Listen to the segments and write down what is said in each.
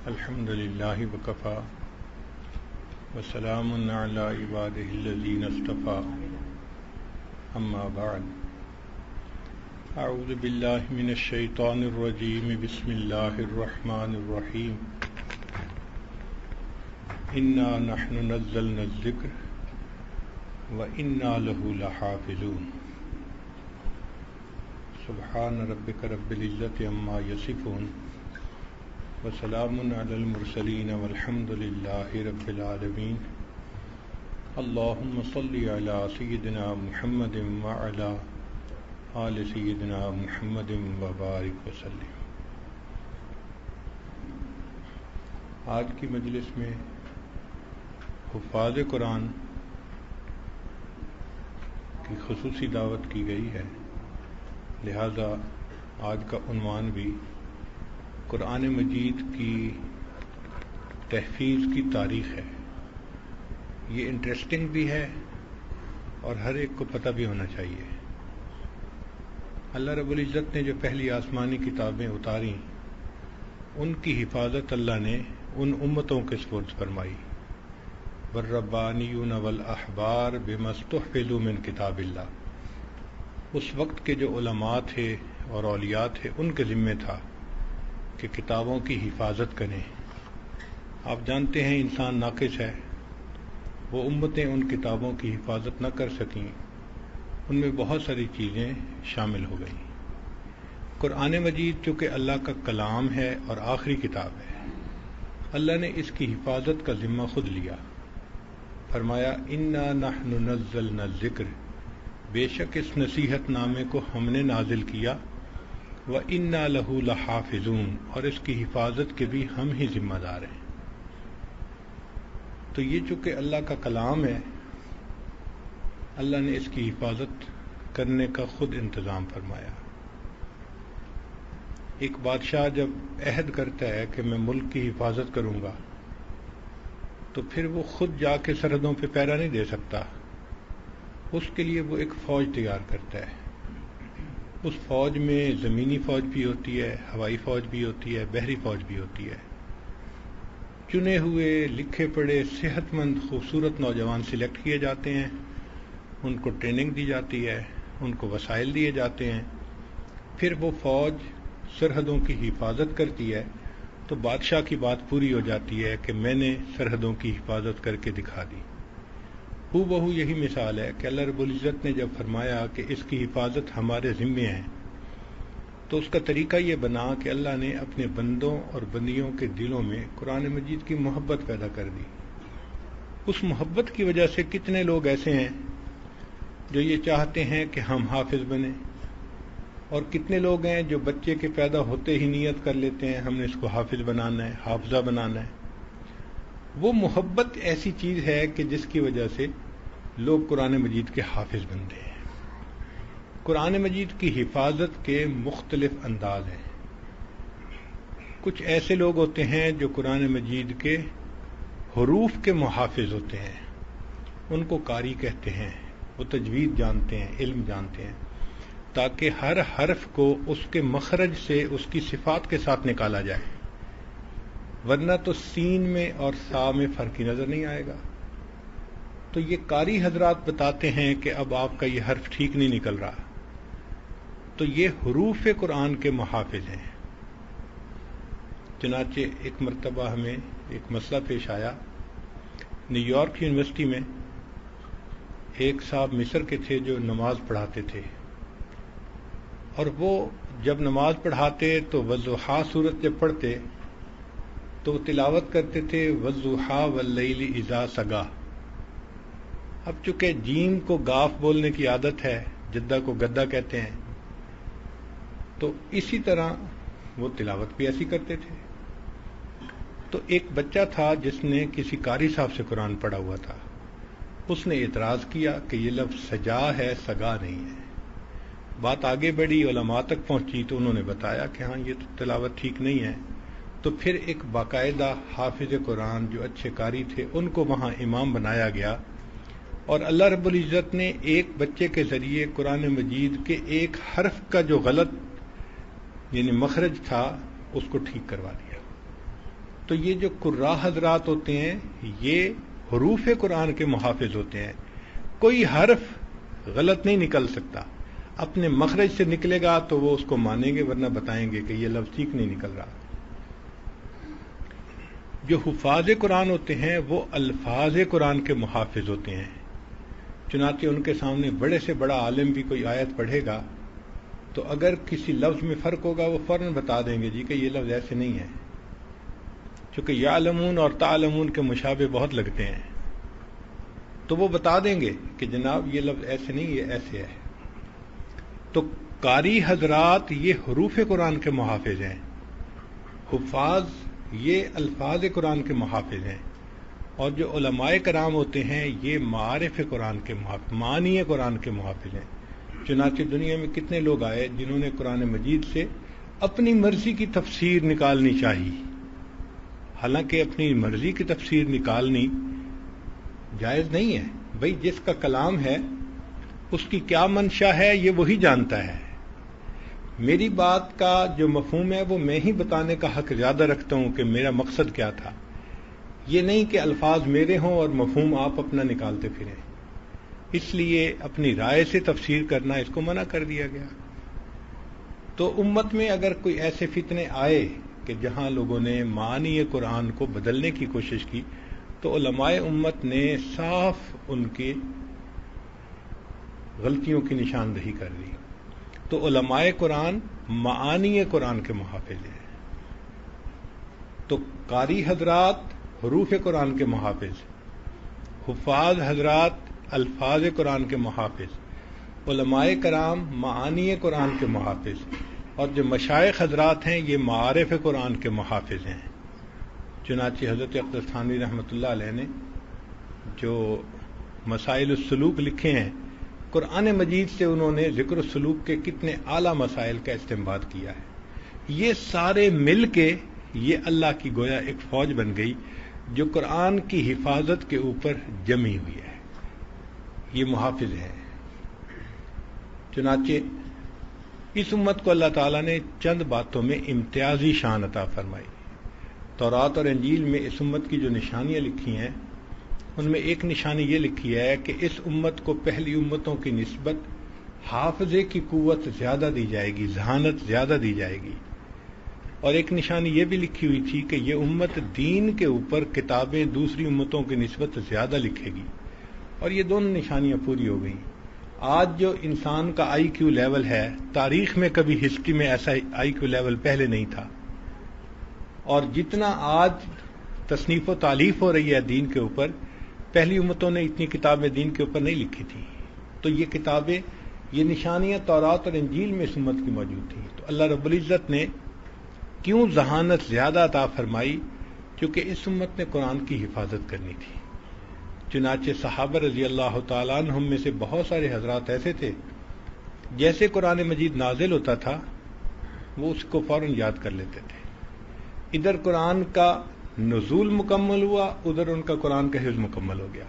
الحمد لله وكفى وسلام على عباده الذين اصطفى أما بعد أعوذ بالله من الشيطان الرجيم بسم الله الرحمن الرحيم إنا نحن نزلنا الذكر وإنا له لحافظون سبحان ربك رب العزة عما يصفون وسلام على المرسلين والحمد لله رب العالمين اللهم صل على سيدنا محمد وعلى آل سيدنا محمد وبارك وسلم۔ آج کی مجلس میں حفاظ قرآن کی خصوصی دعوت کی گئی ہے، لہذا آج کا عنوان بھی قرآن مجید کی تحفیظ کی تاریخ ہے۔ یہ انٹرسٹنگ بھی ہے اور ہر ایک کو پتہ بھی ہونا چاہیے۔ اللہ رب العزت نے جو پہلی آسمانی کتابیں اتاری ان کی حفاظت اللہ نے ان امتوں کے سپرد فرمائی، والربانیون والاحبار بما استحفظوا من کتاب اللہ۔ اس وقت کے جو علماء تھے اور اولیاء تھے ان کے ذمہ تھا کہ کتابوں کی حفاظت کریں۔ آپ جانتے ہیں انسان ناقص ہے، وہ امتیں ان کتابوں کی حفاظت نہ کر سکیں، ان میں بہت ساری چیزیں شامل ہو گئیں۔ قرآن مجید چونکہ اللہ کا کلام ہے اور آخری کتاب ہے، اللہ نے اس کی حفاظت کا ذمہ خود لیا۔ فرمایا انا نحن نزلنا الذکر، بے شک اس نصیحت نامے کو ہم نے نازل کیا، وَإِنَّا لَهُ لَحَافِظُونَ، اور اس کی حفاظت کے بھی ہم ہی ذمہ دار ہیں۔ تو یہ چونکہ اللہ کا کلام ہے، اللہ نے اس کی حفاظت کرنے کا خود انتظام فرمایا۔ ایک بادشاہ جب عہد کرتا ہے کہ میں ملک کی حفاظت کروں گا تو پھر وہ خود جا کے سرحدوں پہ پہرا نہیں دے سکتا، اس کے لیے وہ ایک فوج تیار کرتا ہے۔ اس فوج میں زمینی فوج بھی ہوتی ہے، ہوائی فوج بھی ہوتی ہے، بحری فوج بھی ہوتی ہے۔ چنے ہوئے لکھے پڑھے صحت مند خوبصورت نوجوان سلیکٹ کیے جاتے ہیں، ان کو ٹریننگ دی جاتی ہے، ان کو وسائل دیے جاتے ہیں، پھر وہ فوج سرحدوں کی حفاظت کرتی ہے تو بادشاہ کی بات پوری ہو جاتی ہے کہ میں نے سرحدوں کی حفاظت کر کے دکھا دی۔ ہو بہو یہی مثال ہے کہ اللہ رب العزت نے جب فرمایا کہ اس کی حفاظت ہمارے ذمے ہے تو اس کا طریقہ یہ بنا کہ اللہ نے اپنے بندوں اور بندیوں کے دلوں میں قرآن مجید کی محبت پیدا کر دی۔ اس محبت کی وجہ سے کتنے لوگ ایسے ہیں جو یہ چاہتے ہیں کہ ہم حافظ بنیں، اور کتنے لوگ ہیں جو بچے کے پیدا ہوتے ہی نیت کر لیتے ہیں ہم نے اس کو حافظ بنانا ہے، حافظہ بنانا ہے۔ وہ محبت ایسی چیز ہے کہ جس کی وجہ سے لوگ قرآن مجید کے حافظ بنتے ہیں۔ قرآن مجید کی حفاظت کے مختلف انداز ہیں۔ کچھ ایسے لوگ ہوتے ہیں جو قرآن مجید کے حروف کے محافظ ہوتے ہیں، ان کو قاری کہتے ہیں، وہ تجوید جانتے ہیں، علم جانتے ہیں، تاکہ ہر حرف کو اس کے مخرج سے اس کی صفات کے ساتھ نکالا جائے، ورنہ تو سین میں اور سا میں فرق ہی نظر نہیں آئے گا۔ تو یہ قاری حضرات بتاتے ہیں کہ اب آپ کا یہ حرف ٹھیک نہیں نکل رہا، تو یہ حروف قرآن کے محافظ ہیں۔ چنانچہ ایک مرتبہ ہمیں ایک مسئلہ پیش آیا، نیو یارک یونیورسٹی میں ایک صاحب مصر کے تھے جو نماز پڑھاتے تھے، اور وہ جب نماز پڑھاتے تو والضحیٰ سورت جب پڑھتے تو وہ تلاوت کرتے تھے والضحیٰ واللیل اذا سجی۔ اب چونکہ جیم کو گاف بولنے کی عادت ہے، جدہ کو گدہ کہتے ہیں، تو اسی طرح وہ تلاوت بھی ایسی کرتے تھے۔ تو ایک بچہ تھا جس نے کسی قاری صاحب سے قرآن پڑھا ہوا تھا، اس نے اعتراض کیا کہ یہ لفظ سجا ہے، سگا نہیں ہے۔ بات آگے بڑھی، علماء تک پہنچی تو انہوں نے بتایا کہ ہاں یہ تو تلاوت ٹھیک نہیں ہے۔ تو پھر ایک باقاعدہ حافظ قرآن جو اچھے قاری تھے ان کو وہاں امام بنایا گیا، اور اللہ رب العزت نے ایک بچے کے ذریعے قرآن مجید کے ایک حرف کا جو غلط یعنی مخرج تھا اس کو ٹھیک کروا دیا۔ تو یہ جو قراء حضرات ہوتے ہیں یہ حروف قرآن کے محافظ ہوتے ہیں. کوئی حرف غلط نہیں نکل سکتا، اپنے مخرج سے نکلے گا تو وہ اس کو مانیں گے، ورنہ بتائیں گے کہ یہ لفظ ٹھیک نہیں نکل رہا. جو حفاظ قرآن ہوتے ہیں وہ الفاظ قرآن کے محافظ ہوتے ہیں. چنانچہ ان کے سامنے بڑے سے بڑا عالم بھی کوئی آیت پڑھے گا تو اگر کسی لفظ میں فرق ہوگا وہ فوراً بتا دیں گے جی کہ یہ لفظ ایسے نہیں ہے، چونکہ یعلمون اور تعلمون کے مشابہ بہت لگتے ہیں، تو وہ بتا دیں گے کہ جناب یہ لفظ ایسے نہیں، یہ ایسے ہے. تو قاری حضرات یہ حروف قرآن کے محافظ ہیں، حفاظ یہ الفاظ قرآن کے محافظ ہیں، اور جو علماء کرام ہوتے ہیں یہ معارف قرآن کے محافظ، معانی قرآن کے محافظ ہیں. چنانچہ دنیا میں کتنے لوگ آئے جنہوں نے قرآن مجید سے اپنی مرضی کی تفسیر نکالنی چاہی، حالانکہ اپنی مرضی کی تفسیر نکالنی جائز نہیں ہے. بھئی جس کا کلام ہے اس کی کیا منشا ہے یہ وہی جانتا ہے. میری بات کا جو مفہوم ہے وہ میں ہی بتانے کا حق زیادہ رکھتا ہوں کہ میرا مقصد کیا تھا، یہ نہیں کہ الفاظ میرے ہوں اور مفہوم آپ اپنا نکالتے پھریں. اس لیے اپنی رائے سے تفسیر کرنا اس کو منع کر دیا گیا. تو امت میں اگر کوئی ایسے فتنے آئے کہ جہاں لوگوں نے معانی قرآن کو بدلنے کی کوشش کی تو علماء امت نے صاف ان کی غلطیوں کی نشاندہی کر دی. تو علماء قرآن معانی قرآن کے محافظ ہیں. تو قاری حضرات حروف قرآن کے محافظ، حفاظ حضرات الفاظ قرآن کے محافظ، علماء کرام معانی قرآن کے محافظ، اور جو مشائخ حضرات ہیں یہ معارف قرآن کے محافظ ہیں. چنانچہ حضرت اقدس تھانوی رحمۃ اللہ علیہ نے جو مسائل السلوک لکھے ہیں، قرآن مجید سے انہوں نے ذکر السلوک کے کتنے اعلیٰ مسائل کا استنباط کیا ہے. یہ سارے مل کے یہ اللہ کی گویا ایک فوج بن گئی جو قرآن کی حفاظت کے اوپر جمی ہوئی ہے. یہ محافظ ہے. چنانچہ اس امت کو اللہ تعالیٰ نے چند باتوں میں امتیازی شان عطا فرمائی. تورات اور انجیل میں اس امت کی جو نشانیاں لکھی ہیں ان میں ایک نشانی یہ لکھی ہے کہ اس امت کو پہلی امتوں کی نسبت حافظے کی قوت زیادہ دی جائے گی، ذہانت زیادہ دی جائے گی. اور ایک نشانی یہ بھی لکھی ہوئی تھی کہ یہ امت دین کے اوپر کتابیں دوسری امتوں کی نسبت زیادہ لکھے گی. اور یہ دونوں نشانیاں پوری ہو گئیں. آج جو انسان کا آئی کیو لیول ہے، تاریخ میں کبھی ہسٹری میں ایسا آئی کیو لیول پہلے نہیں تھا. اور جتنا آج تصنیف و تالیف ہو رہی ہے دین کے اوپر، پہلی امتوں نے اتنی کتابیں دین کے اوپر نہیں لکھی تھیں. تو یہ کتابیں، یہ نشانیاں تورات اور انجیل میں اس امت کی موجود تھیں. تو اللہ رب العزت نے کیوں ذہانت زیادہ عطا فرمائی؟ کیونکہ اس امت نے قرآن کی حفاظت کرنی تھی. چنانچہ صحابہ رضی اللہ تعالیٰ عنہم میں سے بہت سارے حضرات ایسے تھے جیسے قرآن مجید نازل ہوتا تھا وہ اس کو فوراً یاد کر لیتے تھے. ادھر قرآن کا نزول مکمل ہوا، ادھر ان کا قرآن کا حفظ مکمل ہو گیا،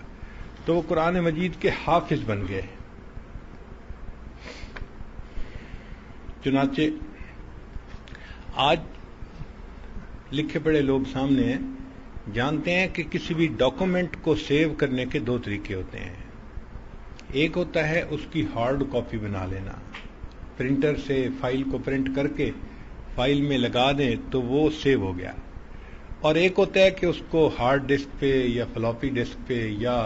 تو وہ قرآن مجید کے حافظ بن گئے. چنانچہ آج لکھے پڑھے لوگ سامنے ہیں، جانتے ہیں کہ کسی بھی ڈاکومنٹ کو سیو کرنے کے دو طریقے ہوتے ہیں. ایک ہوتا ہے اس کی ہارڈ کاپی بنا لینا، پرنٹر سے فائل کو پرنٹ کر کے فائل میں لگا دیں تو وہ سیو ہو گیا. اور ایک ہوتا ہے کہ اس کو ہارڈ ڈسک پہ یا فلاپی ڈسک پہ یا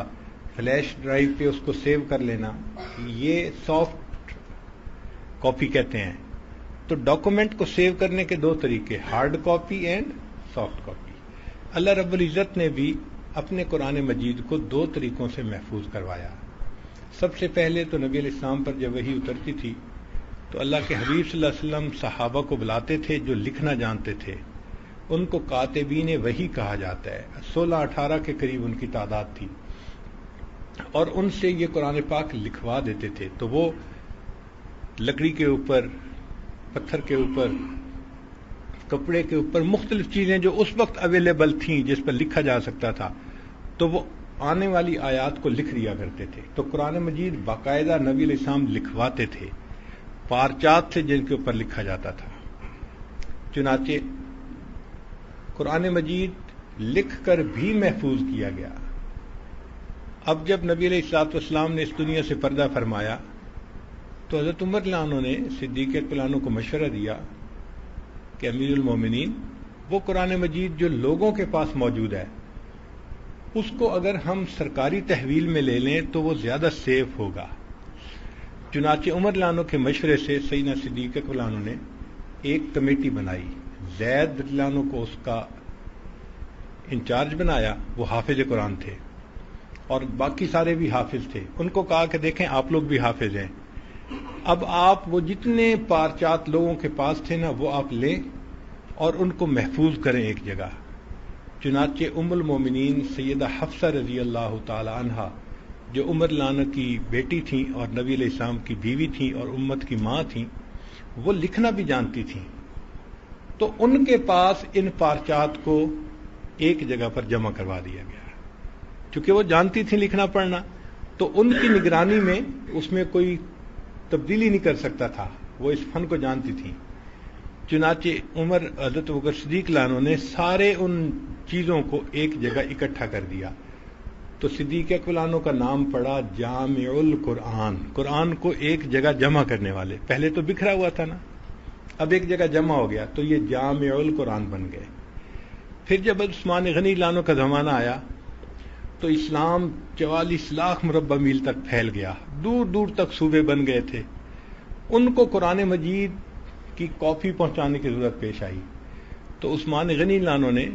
فلیش ڈرائیو پہ اس کو سیو کر لینا، یہ سافٹ کاپی کہتے ہیں. تو ڈاکومنٹ کو سیو کرنے کے دو طریقے، hard copy and soft copy. اللہ رب العزت نے بھی اپنے قرآن مجید کو دو طریقوں سے محفوظ کروایا. سب سے پہلے تو نبی علیہ السلام پر جب وحی اترتی تھی تو اللہ کے حبیب صلی اللہ علیہ وسلم صحابہ کو بلاتے تھے جو لکھنا جانتے تھے، ان کو کاتبین وحی کہا جاتا ہے. 16-18 کے قریب ان کی تعداد تھی، اور ان سے یہ قرآن پاک لکھوا دیتے تھے. تو وہ لکڑی کے اوپر، پتھر کے اوپر، کپڑے کے اوپر مختلف چیزیں جو اس وقت اویلیبل تھیں جس پر لکھا جا سکتا تھا، تو وہ آنے والی آیات کو لکھ دیا کرتے تھے. تو قرآن مجید باقاعدہ نبی علیہ السلام لکھواتے تھے، پارچات سے جن کے اوپر لکھا جاتا تھا. چنانچہ قرآن مجید لکھ کر بھی محفوظ کیا گیا۔ اب جب نبی علیہ الصلوۃ والسلام نے اس دنیا سے پردہ فرمایا تو حضرت عمر رضی اللہ عنہ نے صدیق اکبر رضی اللہ عنہ کو مشورہ دیا کہ امیر المومنین، وہ قرآن مجید جو لوگوں کے پاس موجود ہے اس کو اگر ہم سرکاری تحویل میں لے لیں تو وہ زیادہ سیف ہوگا۔ چنانچہ عمر رضی اللہ عنہ کے مشورے سے سیدنا صدیق اکبر رضی اللہ عنہ نے ایک کمیٹی بنائی، زید رضی اللہ عنہ کو اس کا انچارج بنایا، وہ حافظ قرآن تھے اور باقی سارے بھی حافظ تھے۔ ان کو کہا کہ دیکھیں آپ لوگ بھی حافظ ہیں، اب آپ وہ جتنے پارچات لوگوں کے پاس تھے نا وہ آپ لیں اور ان کو محفوظ کریں ایک جگہ۔ چنانچہ ام المومنین سیدہ حفصہ رضی اللہ تعالی عنہا، جو عمر رضی اللہ عنہ کی بیٹی تھیں اور نبی علیہ السلام کی بیوی تھیں اور امت کی ماں تھیں، وہ لکھنا بھی جانتی تھیں، تو ان کے پاس ان پارچات کو ایک جگہ پر جمع کروا دیا گیا۔ چونکہ وہ جانتی تھیں لکھنا پڑھنا تو ان کی نگرانی میں اس میں کوئی تبدیلی نہیں کر سکتا تھا، وہ اس فن کو جانتی تھیں۔ چنانچہ حضرت بکر صدیق رضی اللہ عنہ نے سارے ان چیزوں کو ایک جگہ اکٹھا کر دیا، تو صدیق اکبر رضی اللہ عنہ کا نام پڑا جامع القرآن، قرآن کو ایک جگہ جمع کرنے والے۔ پہلے تو بکھرا ہوا تھا نا، اب ایک جگہ جمع ہو گیا تو یہ جامع القرآن بن گئے۔ پھر جب عثمان غنی رضی اللہ عنہ کا زمانہ آیا تو اسلام 44 لاکھ مربع میل تک پھیل گیا، دور دور تک صوبے بن گئے تھے، ان کو قرآن مجید کی کاپی پہنچانے کی ضرورت پیش آئی، تو عثمان غنی رضی اللہ عنہ نے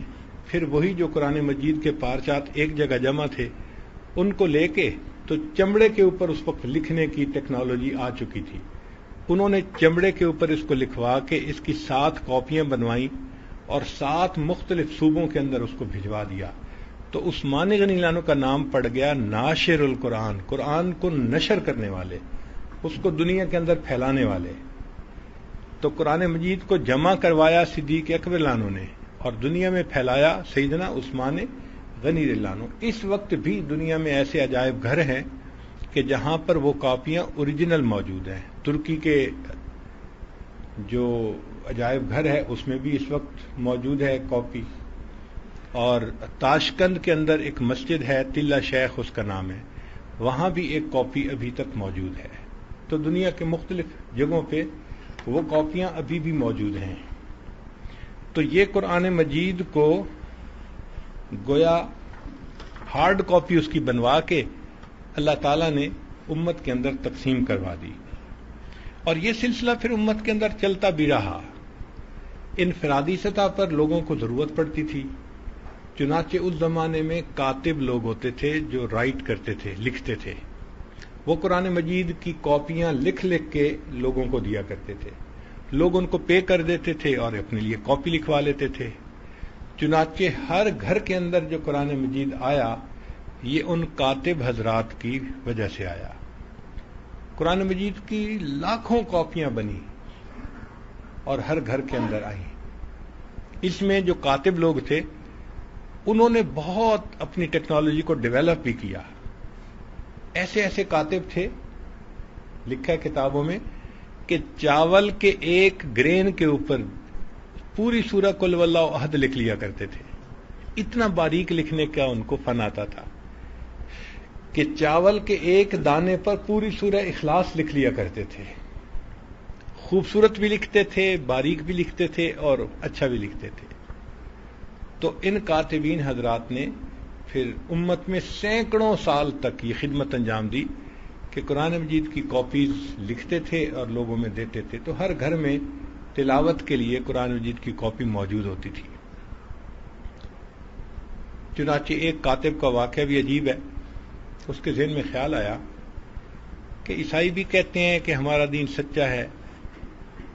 پھر وہی جو قرآن مجید کے پارچات ایک جگہ جمع تھے ان کو لے کے، تو چمڑے کے اوپر اس وقت لکھنے کی ٹیکنالوجی آ چکی تھی، انہوں نے چمڑے کے اوپر اس کو لکھوا کے اس کی 7 کاپیاں بنوائیں اور 7 مختلف صوبوں کے اندر اس کو بھجوا دیا، تو عثمان غنی رضی اللہ عنہ کا نام پڑ گیا ناشر القرآن، قرآن کو نشر کرنے والے، اس کو دنیا کے اندر پھیلانے والے۔ تو قرآن مجید کو جمع کروایا صدیق اکبر رضی اللہ عنہ نے اور دنیا میں پھیلایا سیدنا عثمان غنی رضی اللہ عنہ۔ اس وقت بھی دنیا میں ایسے عجائب گھر ہیں کہ جہاں پر وہ کاپیاں اوریجنل موجود ہیں۔ ترکی کے جو عجائب گھر ہے اس میں بھی اس وقت موجود ہے کاپی، اور تاشقند کے اندر ایک مسجد ہے تلہ شیخ اس کا نام ہے، وہاں بھی ایک کاپی ابھی تک موجود ہے۔ تو دنیا کے مختلف جگہوں پہ وہ کاپیاں ابھی بھی موجود ہیں۔ تو یہ قرآن مجید کو گویا ہارڈ کاپی اس کی بنوا کے اللہ تعالیٰ نے امت کے اندر تقسیم کروا دی، اور یہ سلسلہ پھر امت کے اندر چلتا بھی رہا۔ انفرادی سطح پر لوگوں کو ضرورت پڑتی تھی، چنانچہ اس زمانے میں کاتب لوگ ہوتے تھے جو رائٹ کرتے تھے، لکھتے تھے، وہ قرآن مجید کی کاپیاں لکھ لکھ کے لوگوں کو دیا کرتے تھے، لوگ ان کو پے کر دیتے تھے اور اپنے لیے کاپی لکھوا لیتے تھے۔ چنانچہ ہر گھر کے اندر جو قرآن مجید آیا یہ ان کاتب حضرات کی وجہ سے آیا۔ قرآن مجید کی لاکھوں کاپیاں بنی اور ہر گھر کے اندر آئیں۔ اس میں جو کاتب لوگ تھے انہوں نے بہت اپنی ٹیکنالوجی کو ڈیولپ بھی کیا۔ ایسے ایسے کاتب تھے، لکھا ہے کتابوں میں، کہ چاول کے ایک گرین کے اوپر پوری سورہ قل واللہ احد لکھ لیا کرتے تھے۔ اتنا باریک لکھنے کا ان کو فن آتا تھا کہ چاول کے ایک دانے پر پوری سورہ اخلاص لکھ لیا کرتے تھے۔ خوبصورت بھی لکھتے تھے، باریک بھی لکھتے تھے اور اچھا بھی لکھتے تھے۔ تو ان کاتبین حضرات نے پھر امت میں سینکڑوں سال تک یہ خدمت انجام دی کہ قرآن مجید کی کاپیز لکھتے تھے اور لوگوں میں دیتے تھے، تو ہر گھر میں تلاوت کے لیے قرآن مجید کی کاپی موجود ہوتی تھی۔ چنانچہ ایک کاتب کا واقعہ بھی عجیب ہے، اس کے ذہن میں خیال آیا کہ عیسائی بھی کہتے ہیں کہ ہمارا دین سچا ہے،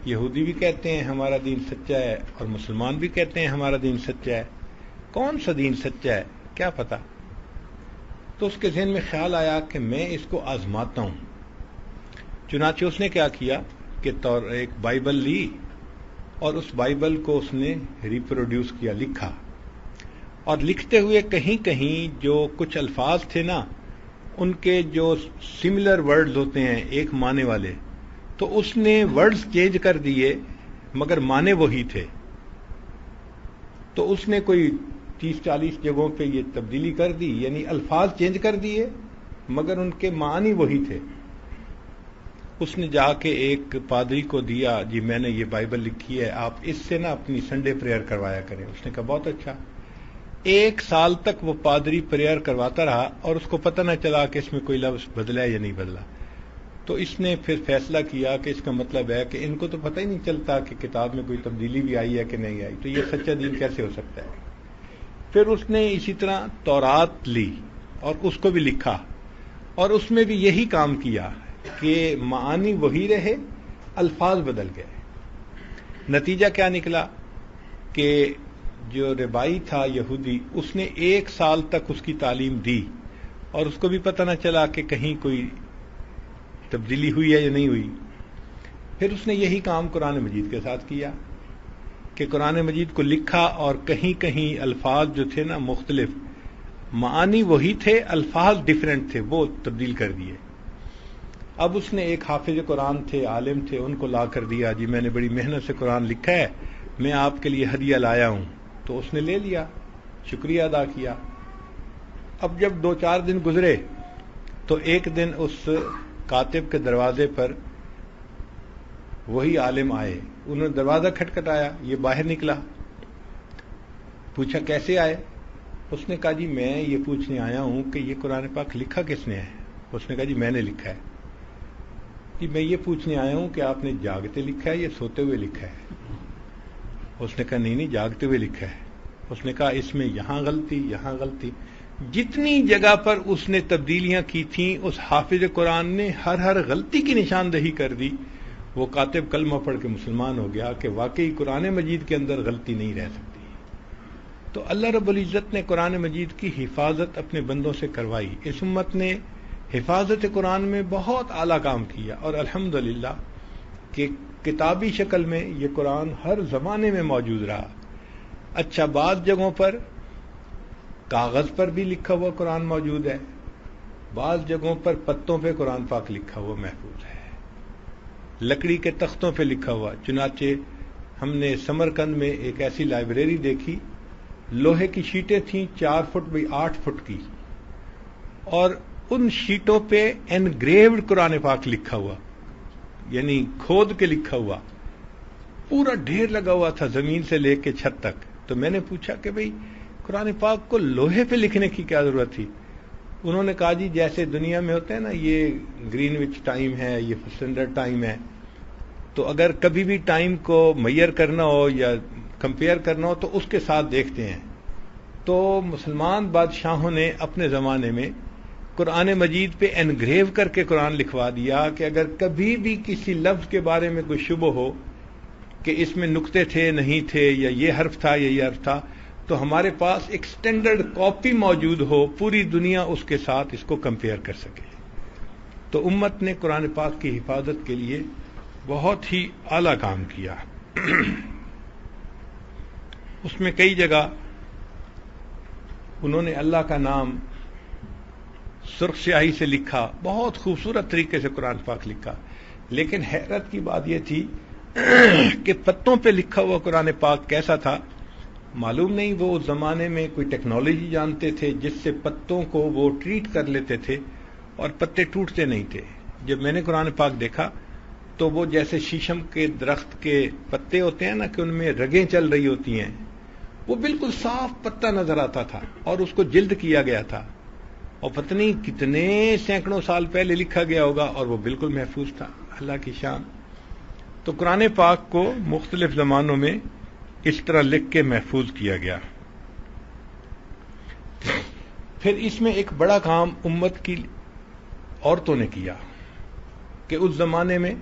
یہودی بھی کہتے ہیں ہمارا دین سچا ہے، اور مسلمان بھی کہتے ہیں ہمارا دین سچا ہے، کون سا دین سچا ہے کیا پتا؟ تو اس کے ذہن میں خیال آیا کہ میں اس کو آزماتا ہوں۔ چنانچہ اس نے کیا کیا کہ ایک بائبل لی اور اس بائبل کو اس نے ریپروڈیوس کیا، لکھا، اور لکھتے ہوئے کہیں کہیں جو کچھ الفاظ تھے نا ان کے جو سملر ورڈز ہوتے ہیں ایک معنی والے، تو اس نے ورڈز چینج کر دیے مگر معنی وہی تھے۔ تو اس نے کوئی 30-40 جگہوں پہ یہ تبدیلی کر دی، یعنی الفاظ چینج کر دیے مگر ان کے معنی وہی تھے۔ اس نے جا کے ایک پادری کو دیا، جی میں نے یہ بائبل لکھی ہے، آپ اس سے نا اپنی سنڈے پریئر کروایا کریں۔ اس نے کہا بہت اچھا۔ 1 سال تک وہ پادری پریئر کرواتا رہا اور اس کو پتہ نہ چلا کہ اس میں کوئی لفظ بدلا ہے یا نہیں بدلا۔ تو اس نے پھر فیصلہ کیا کہ اس کا مطلب ہے کہ ان کو تو پتہ ہی نہیں چلتا کہ کتاب میں کوئی تبدیلی بھی آئی ہے کہ نہیں آئی، تو یہ سچا دین کیسے ہو سکتا ہے۔ پھر اس نے اسی طرح تورات لی اور اس کو بھی لکھا، اور اس میں بھی یہی کام کیا کہ معانی وہی رہے، الفاظ بدل گئے۔ نتیجہ کیا نکلا کہ جو ربائی تھا یہودی، اس نے 1 سال تک اس کی تعلیم دی اور اس کو بھی پتہ نہ چلا کہ کہیں کوئی تبدیلی ہوئی ہے یا نہیں ہوئی۔ پھر اس نے یہی کام قرآن مجید کے ساتھ کیا کہ قرآن مجید کو لکھا اور کہیں کہیں الفاظ جو تھے نا مختلف، معانی وہی تھے، الفاظ ڈیفرنٹ تھے، وہ تبدیل کر دیے۔ اب اس نے ایک حافظ قرآن تھے، عالم تھے، ان کو لا کر دیا، جی میں نے بڑی محنت سے قرآن لکھا ہے، میں آپ کے لیے ہدیہ لایا ہوں۔ تو اس نے لے لیا، شکریہ ادا کیا۔ اب جب 2-4 دن گزرے تو ایک دن اس کاتب کے دروازے پر وہی عالم آئے، انہوں نے دروازہ کھٹکھٹایا، یہ باہر نکلا، پوچھا کیسے آئے؟ اس نے کہا جی میں یہ پوچھنے آیا ہوں کہ یہ قرآن پاک لکھا کس نے ہے؟ اس نے کہا جی میں نے لکھا ہے۔ جی میں یہ پوچھنے آیا ہوں کہ آپ نے جاگتے لکھا ہے یا سوتے ہوئے لکھا ہے؟ اس نے کہا نہیں جاگتے ہوئے لکھا ہے۔ اس نے کہا اس میں یہاں غلطی، یہاں غلطی، جتنی جگہ پر اس نے تبدیلیاں کی تھیں اس حافظ قرآن نے ہر غلطی کی نشاندہی کر دی۔ وہ کاتب کلمہ پڑھ کے مسلمان ہو گیا کہ واقعی قرآن مجید کے اندر غلطی نہیں رہ سکتی۔ تو اللہ رب العزت نے قرآن مجید کی حفاظت اپنے بندوں سے کروائی۔ اس امت نے حفاظت قرآن میں بہت اعلیٰ کام کیا، اور الحمدللہ کہ کتابی شکل میں یہ قرآن ہر زمانے میں موجود رہا۔ اچھا، بعض جگہوں پر کاغذ پر بھی لکھا ہوا قرآن موجود ہے، بعض جگہوں پر پتوں پہ قرآن پاک لکھا ہوا محفوظ ہے، لکڑی کے تختوں پہ لکھا ہوا۔ چنانچہ ہم نے سمرقند میں ایک ایسی لائبریری دیکھی، لوہے کی شیٹیں تھیں 4 فٹ بائی 8 فٹ کی، اور ان شیٹوں پہ انگریوڈ قرآن پاک لکھا ہوا، یعنی کھود کے لکھا ہوا، پورا ڈھیر لگا ہوا تھا زمین سے لے کے چھت تک۔ تو میں نے پوچھا کہ بھئی قرآن پاک کو لوہے پہ لکھنے کی کیا ضرورت تھی؟ انہوں نے کہا جی جیسے دنیا میں ہوتے ہیں نا، یہ گرین وچ ٹائم ہے، یہ اسٹینڈرڈ ٹائم ہے، تو اگر کبھی بھی ٹائم کو میئر کرنا ہو یا کمپیئر کرنا ہو تو اس کے ساتھ دیکھتے ہیں۔ تو مسلمان بادشاہوں نے اپنے زمانے میں قرآن مجید پہ انگریو کر کے قرآن لکھوا دیا کہ اگر کبھی بھی کسی لفظ کے بارے میں کوئی شبہ ہو کہ اس میں نقطے تھے نہیں تھے، یا یہ حرف تھا یا یہ حرف تھا، تو ہمارے پاس ایک سٹینڈرڈ کاپی موجود ہو، پوری دنیا اس کے ساتھ اس کو کمپیئر کر سکے۔ تو امت نے قرآن پاک کی حفاظت کے لیے بہت ہی اعلیٰ کام کیا۔ اس میں کئی جگہ انہوں نے اللہ کا نام سرخ سیاہی سے لکھا، بہت خوبصورت طریقے سے قرآن پاک لکھا، لیکن حیرت کی بات یہ تھی کہ پتوں پہ لکھا ہوا قرآن پاک کیسا تھا معلوم نہیں۔ وہ اس زمانے میں کوئی ٹیکنالوجی جانتے تھے جس سے پتوں کو وہ ٹریٹ کر لیتے تھے اور پتے ٹوٹتے نہیں تھے۔ جب میں نے قرآن پاک دیکھا تو وہ جیسے شیشم کے درخت کے پتے ہوتے ہیں نا کہ ان میں رگیں چل رہی ہوتی ہیں، وہ بالکل صاف پتہ نظر آتا تھا، اور اس کو جلد کیا گیا تھا، اور پتہ نہیں کتنے سینکڑوں سال پہلے لکھا گیا ہوگا، اور وہ بالکل محفوظ تھا۔ اللہ کی شان۔ تو قرآن پاک کو مختلف زمانوں میں اس طرح لکھ کے محفوظ کیا گیا۔ پھر اس میں ایک بڑا کام امت کی عورتوں نے کیا کہ اس زمانے میں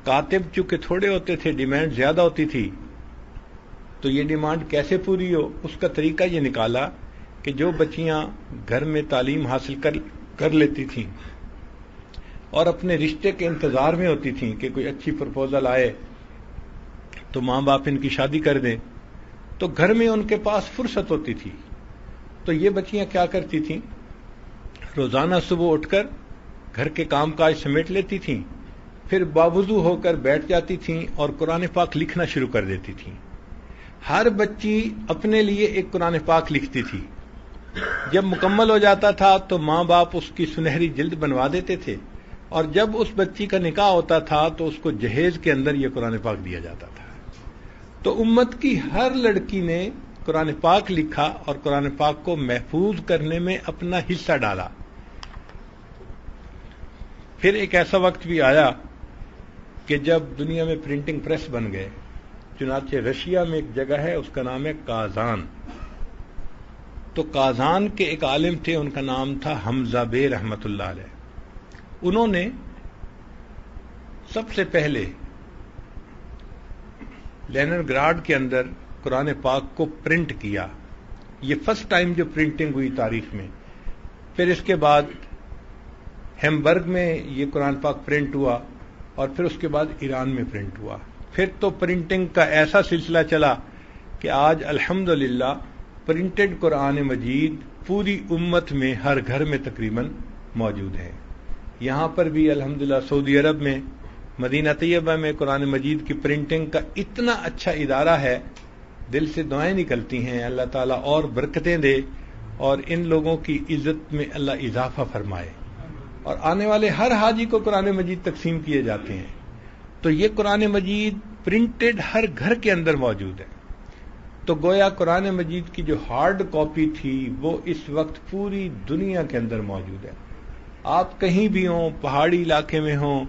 کاتب چونکہ تھوڑے ہوتے تھے، ڈیمانڈ زیادہ ہوتی تھی، تو یہ ڈیمانڈ کیسے پوری ہو، اس کا طریقہ یہ نکالا کہ جو بچیاں گھر میں تعلیم حاصل کر لیتی تھیں اور اپنے رشتے کے انتظار میں ہوتی تھیں کہ کوئی اچھی پرپوزل آئے تو ماں باپ ان کی شادی کر دیں، تو گھر میں ان کے پاس فرصت ہوتی تھی، تو یہ بچیاں کیا کرتی تھیں، روزانہ صبح اٹھ کر گھر کے کام کاج سمیٹ لیتی تھیں، پھر باوضو ہو کر بیٹھ جاتی تھیں اور قرآن پاک لکھنا شروع کر دیتی تھیں۔ ہر بچی اپنے لیے ایک قرآن پاک لکھتی تھی. جب مکمل ہو جاتا تھا تو ماں باپ اس کی سنہری جلد بنوا دیتے تھے، اور جب اس بچی کا نکاح ہوتا تھا تو اس کو جہیز کے اندر یہ قرآن پاک دیا جاتا تھا. تو امت کی ہر لڑکی نے قرآن پاک لکھا اور قرآن پاک کو محفوظ کرنے میں اپنا حصہ ڈالا. پھر ایک ایسا وقت بھی آیا کہ جب دنیا میں پرنٹنگ پریس بن گئے. چنانچہ رشیا میں ایک جگہ ہے، اس کا نام ہے کازان. تو کازان کے ایک عالم تھے، ان کا نام تھا حمزہ بے رحمت اللہ علیہ. انہوں نے سب سے پہلے لینن گراڈ کے اندر قرآن پاک کو پرنٹ کیا. یہ فرسٹ ٹائم جو پرنٹنگ ہوئی تاریخ میں. پھر اس کے بعد ہیمبرگ میں یہ قرآن پاک پرنٹ ہوا، اور پھر اس کے بعد ایران میں پرنٹ ہوا. پھر تو پرنٹنگ کا ایسا سلسلہ چلا کہ آج الحمدللہ پرنٹڈ قرآن مجید پوری امت میں ہر گھر میں تقریباً موجود ہے. یہاں پر بھی الحمدللہ سعودی عرب میں مدینہ طیبہ میں قرآن مجید کی پرنٹنگ کا اتنا اچھا ادارہ ہے، دل سے دعائیں نکلتی ہیں اللہ تعالیٰ اور برکتیں دے اور ان لوگوں کی عزت میں اللہ اضافہ فرمائے. اور آنے والے ہر حاجی کو قرآن مجید تقسیم کیے جاتے ہیں. تو یہ قرآن مجید پرنٹڈ ہر گھر کے اندر موجود ہے. تو گویا قرآن مجید کی جو ہارڈ کاپی تھی وہ اس وقت پوری دنیا کے اندر موجود ہے. آپ کہیں بھی ہوں، پہاڑی علاقے میں ہوں،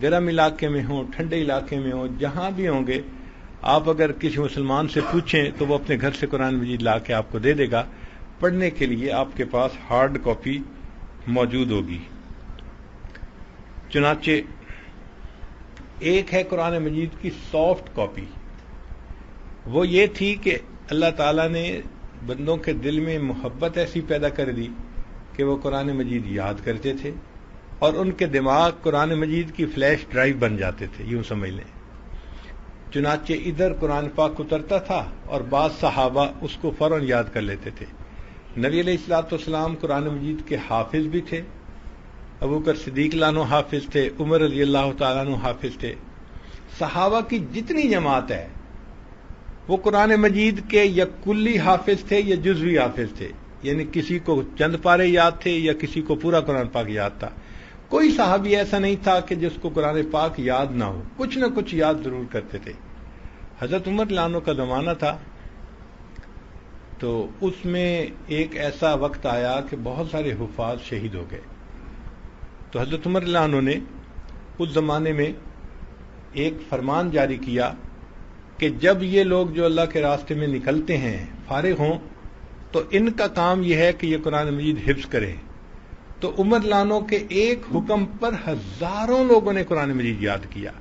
گرم علاقے میں ہوں، ٹھنڈے علاقے میں ہوں، جہاں بھی ہوں گے، آپ اگر کسی مسلمان سے پوچھیں تو وہ اپنے گھر سے قرآن مجید لا کے آپ کو دے دے گا. پڑھنے کے لیے آپ کے پاس ہارڈ کاپی موجود ہوگی. چنانچہ ایک ہے قرآن مجید کی سافٹ کاپی. وہ یہ تھی کہ اللہ تعالیٰ نے بندوں کے دل میں محبت ایسی پیدا کر دی کہ وہ قرآن مجید یاد کرتے تھے، اور ان کے دماغ قرآن مجید کی فلیش ڈرائیو بن جاتے تھے، یوں سمجھ لیں. چنانچہ ادھر قرآن پاک اترتا تھا اور بعض صحابہ اس کو فوراً یاد کر لیتے تھے. نبی علیہ الصلوۃ والسلام قرآن مجید کے حافظ بھی تھے. ابوبکر صدیق عنہ حافظ تھے، عمر رضی اللہ تعالیٰ عنہ حافظ تھے. صحابہ کی جتنی جماعت ہے وہ قرآن مجید کے یا کلی حافظ تھے یا جزوی حافظ تھے، یعنی کسی کو چند پارے یاد تھے یا کسی کو پورا قرآن پاک یاد تھا. کوئی صحابی ایسا نہیں تھا کہ جس کو قرآن پاک یاد نہ ہو، کچھ نہ کچھ یاد ضرور کرتے تھے. حضرت عمر لانو کا زمانہ تھا تو اس میں ایک ایسا وقت آیا کہ بہت سارے حفاظ شہید ہو گئے. تو حضرت عمر لانو نے اس زمانے میں ایک فرمان جاری کیا کہ جب یہ لوگ جو اللہ کے راستے میں نکلتے ہیں فارغ ہوں تو ان کا کام یہ ہے کہ یہ قرآن مجید حفظ کریں. تو عمر لانو کے ایک حکم پر ہزاروں لوگوں نے قرآن مجید یاد کیا.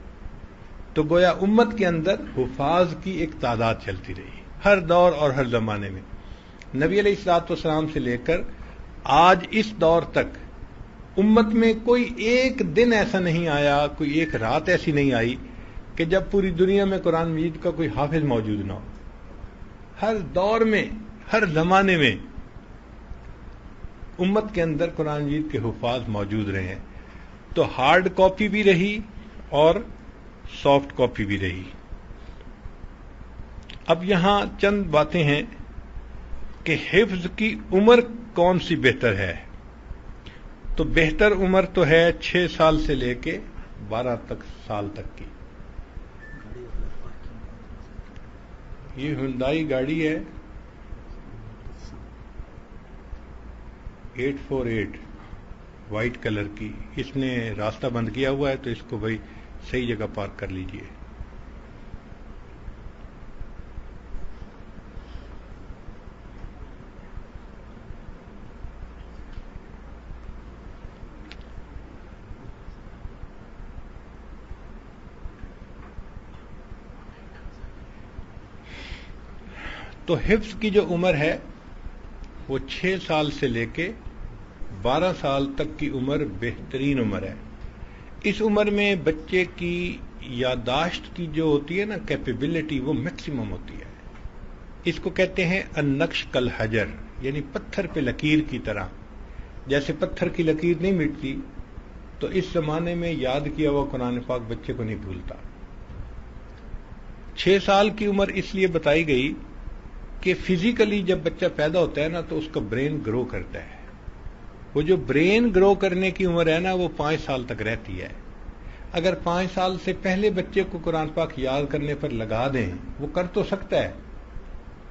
تو گویا امت کے اندر حفاظ کی ایک تعداد چلتی رہی ہر دور اور ہر زمانے میں. نبی علیہ الصلوۃ والسلام سے لے کر آج اس دور تک امت میں کوئی ایک دن ایسا نہیں آیا، کوئی ایک رات ایسی نہیں آئی کہ جب پوری دنیا میں قرآن مجید کا کوئی حافظ موجود نہ ہو. ہر دور میں، ہر زمانے میں امت کے اندر قرآن مجید کے حفاظ موجود رہے ہیں. تو ہارڈ کاپی بھی رہی اور سافٹ کاپی بھی رہی. اب یہاں چند باتیں ہیں کہ حفظ کی عمر کون سی بہتر ہے. تو بہتر عمر تو ہے 6 سال سے لے کے 12 سال تک کی. یہ ہنڈائی گاڑی ہے 848 وائٹ کلر کی. اس نے راستہ بند کیا ہوا ہے تو اس کو بھائی صحیح جگہ پارک کر لیجئے. تو حفظ کی جو عمر ہے وہ 6 سال سے لے کے 12 سال تک کی عمر بہترین عمر ہے. اس عمر میں بچے کی یادداشت کی جو ہوتی ہے نا کیپیبلٹی، وہ میکسیمم ہوتی ہے. اس کو کہتے ہیں النقش کالحجر، یعنی پتھر پہ لکیر کی طرح. جیسے پتھر کی لکیر نہیں مٹتی تو اس زمانے میں یاد کیا ہوا قرآن پاک بچے کو نہیں بھولتا. 6 سال کی عمر اس لیے بتائی گئی کہ فزیکلی جب بچہ پیدا ہوتا ہے نا تو اس کا برین گرو کرتا ہے. وہ جو برین گرو کرنے کی عمر ہے نا وہ 5 سال تک رہتی ہے. اگر 5 سال سے پہلے بچے کو قرآن پاک یاد کرنے پر لگا دیں وہ کر تو سکتا ہے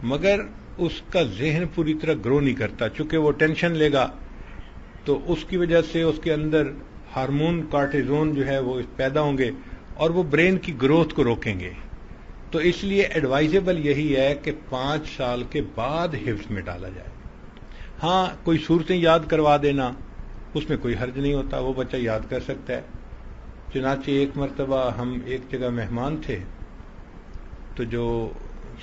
مگر اس کا ذہن پوری طرح گرو نہیں کرتا، چونکہ وہ ٹینشن لے گا تو اس کی وجہ سے اس کے اندر ہارمون کارٹیزون جو ہے وہ پیدا ہوں گے اور وہ برین کی گروتھ کو روکیں گے. تو اس لیے ایڈوائزیبل یہی ہے کہ 5 سال کے بعد حفظ میں ڈالا جائے. ہاں کوئی صورتیں یاد کروا دینا اس میں کوئی حرج نہیں ہوتا، وہ بچہ یاد کر سکتا ہے. چنانچہ ایک مرتبہ ہم ایک جگہ مہمان تھے تو جو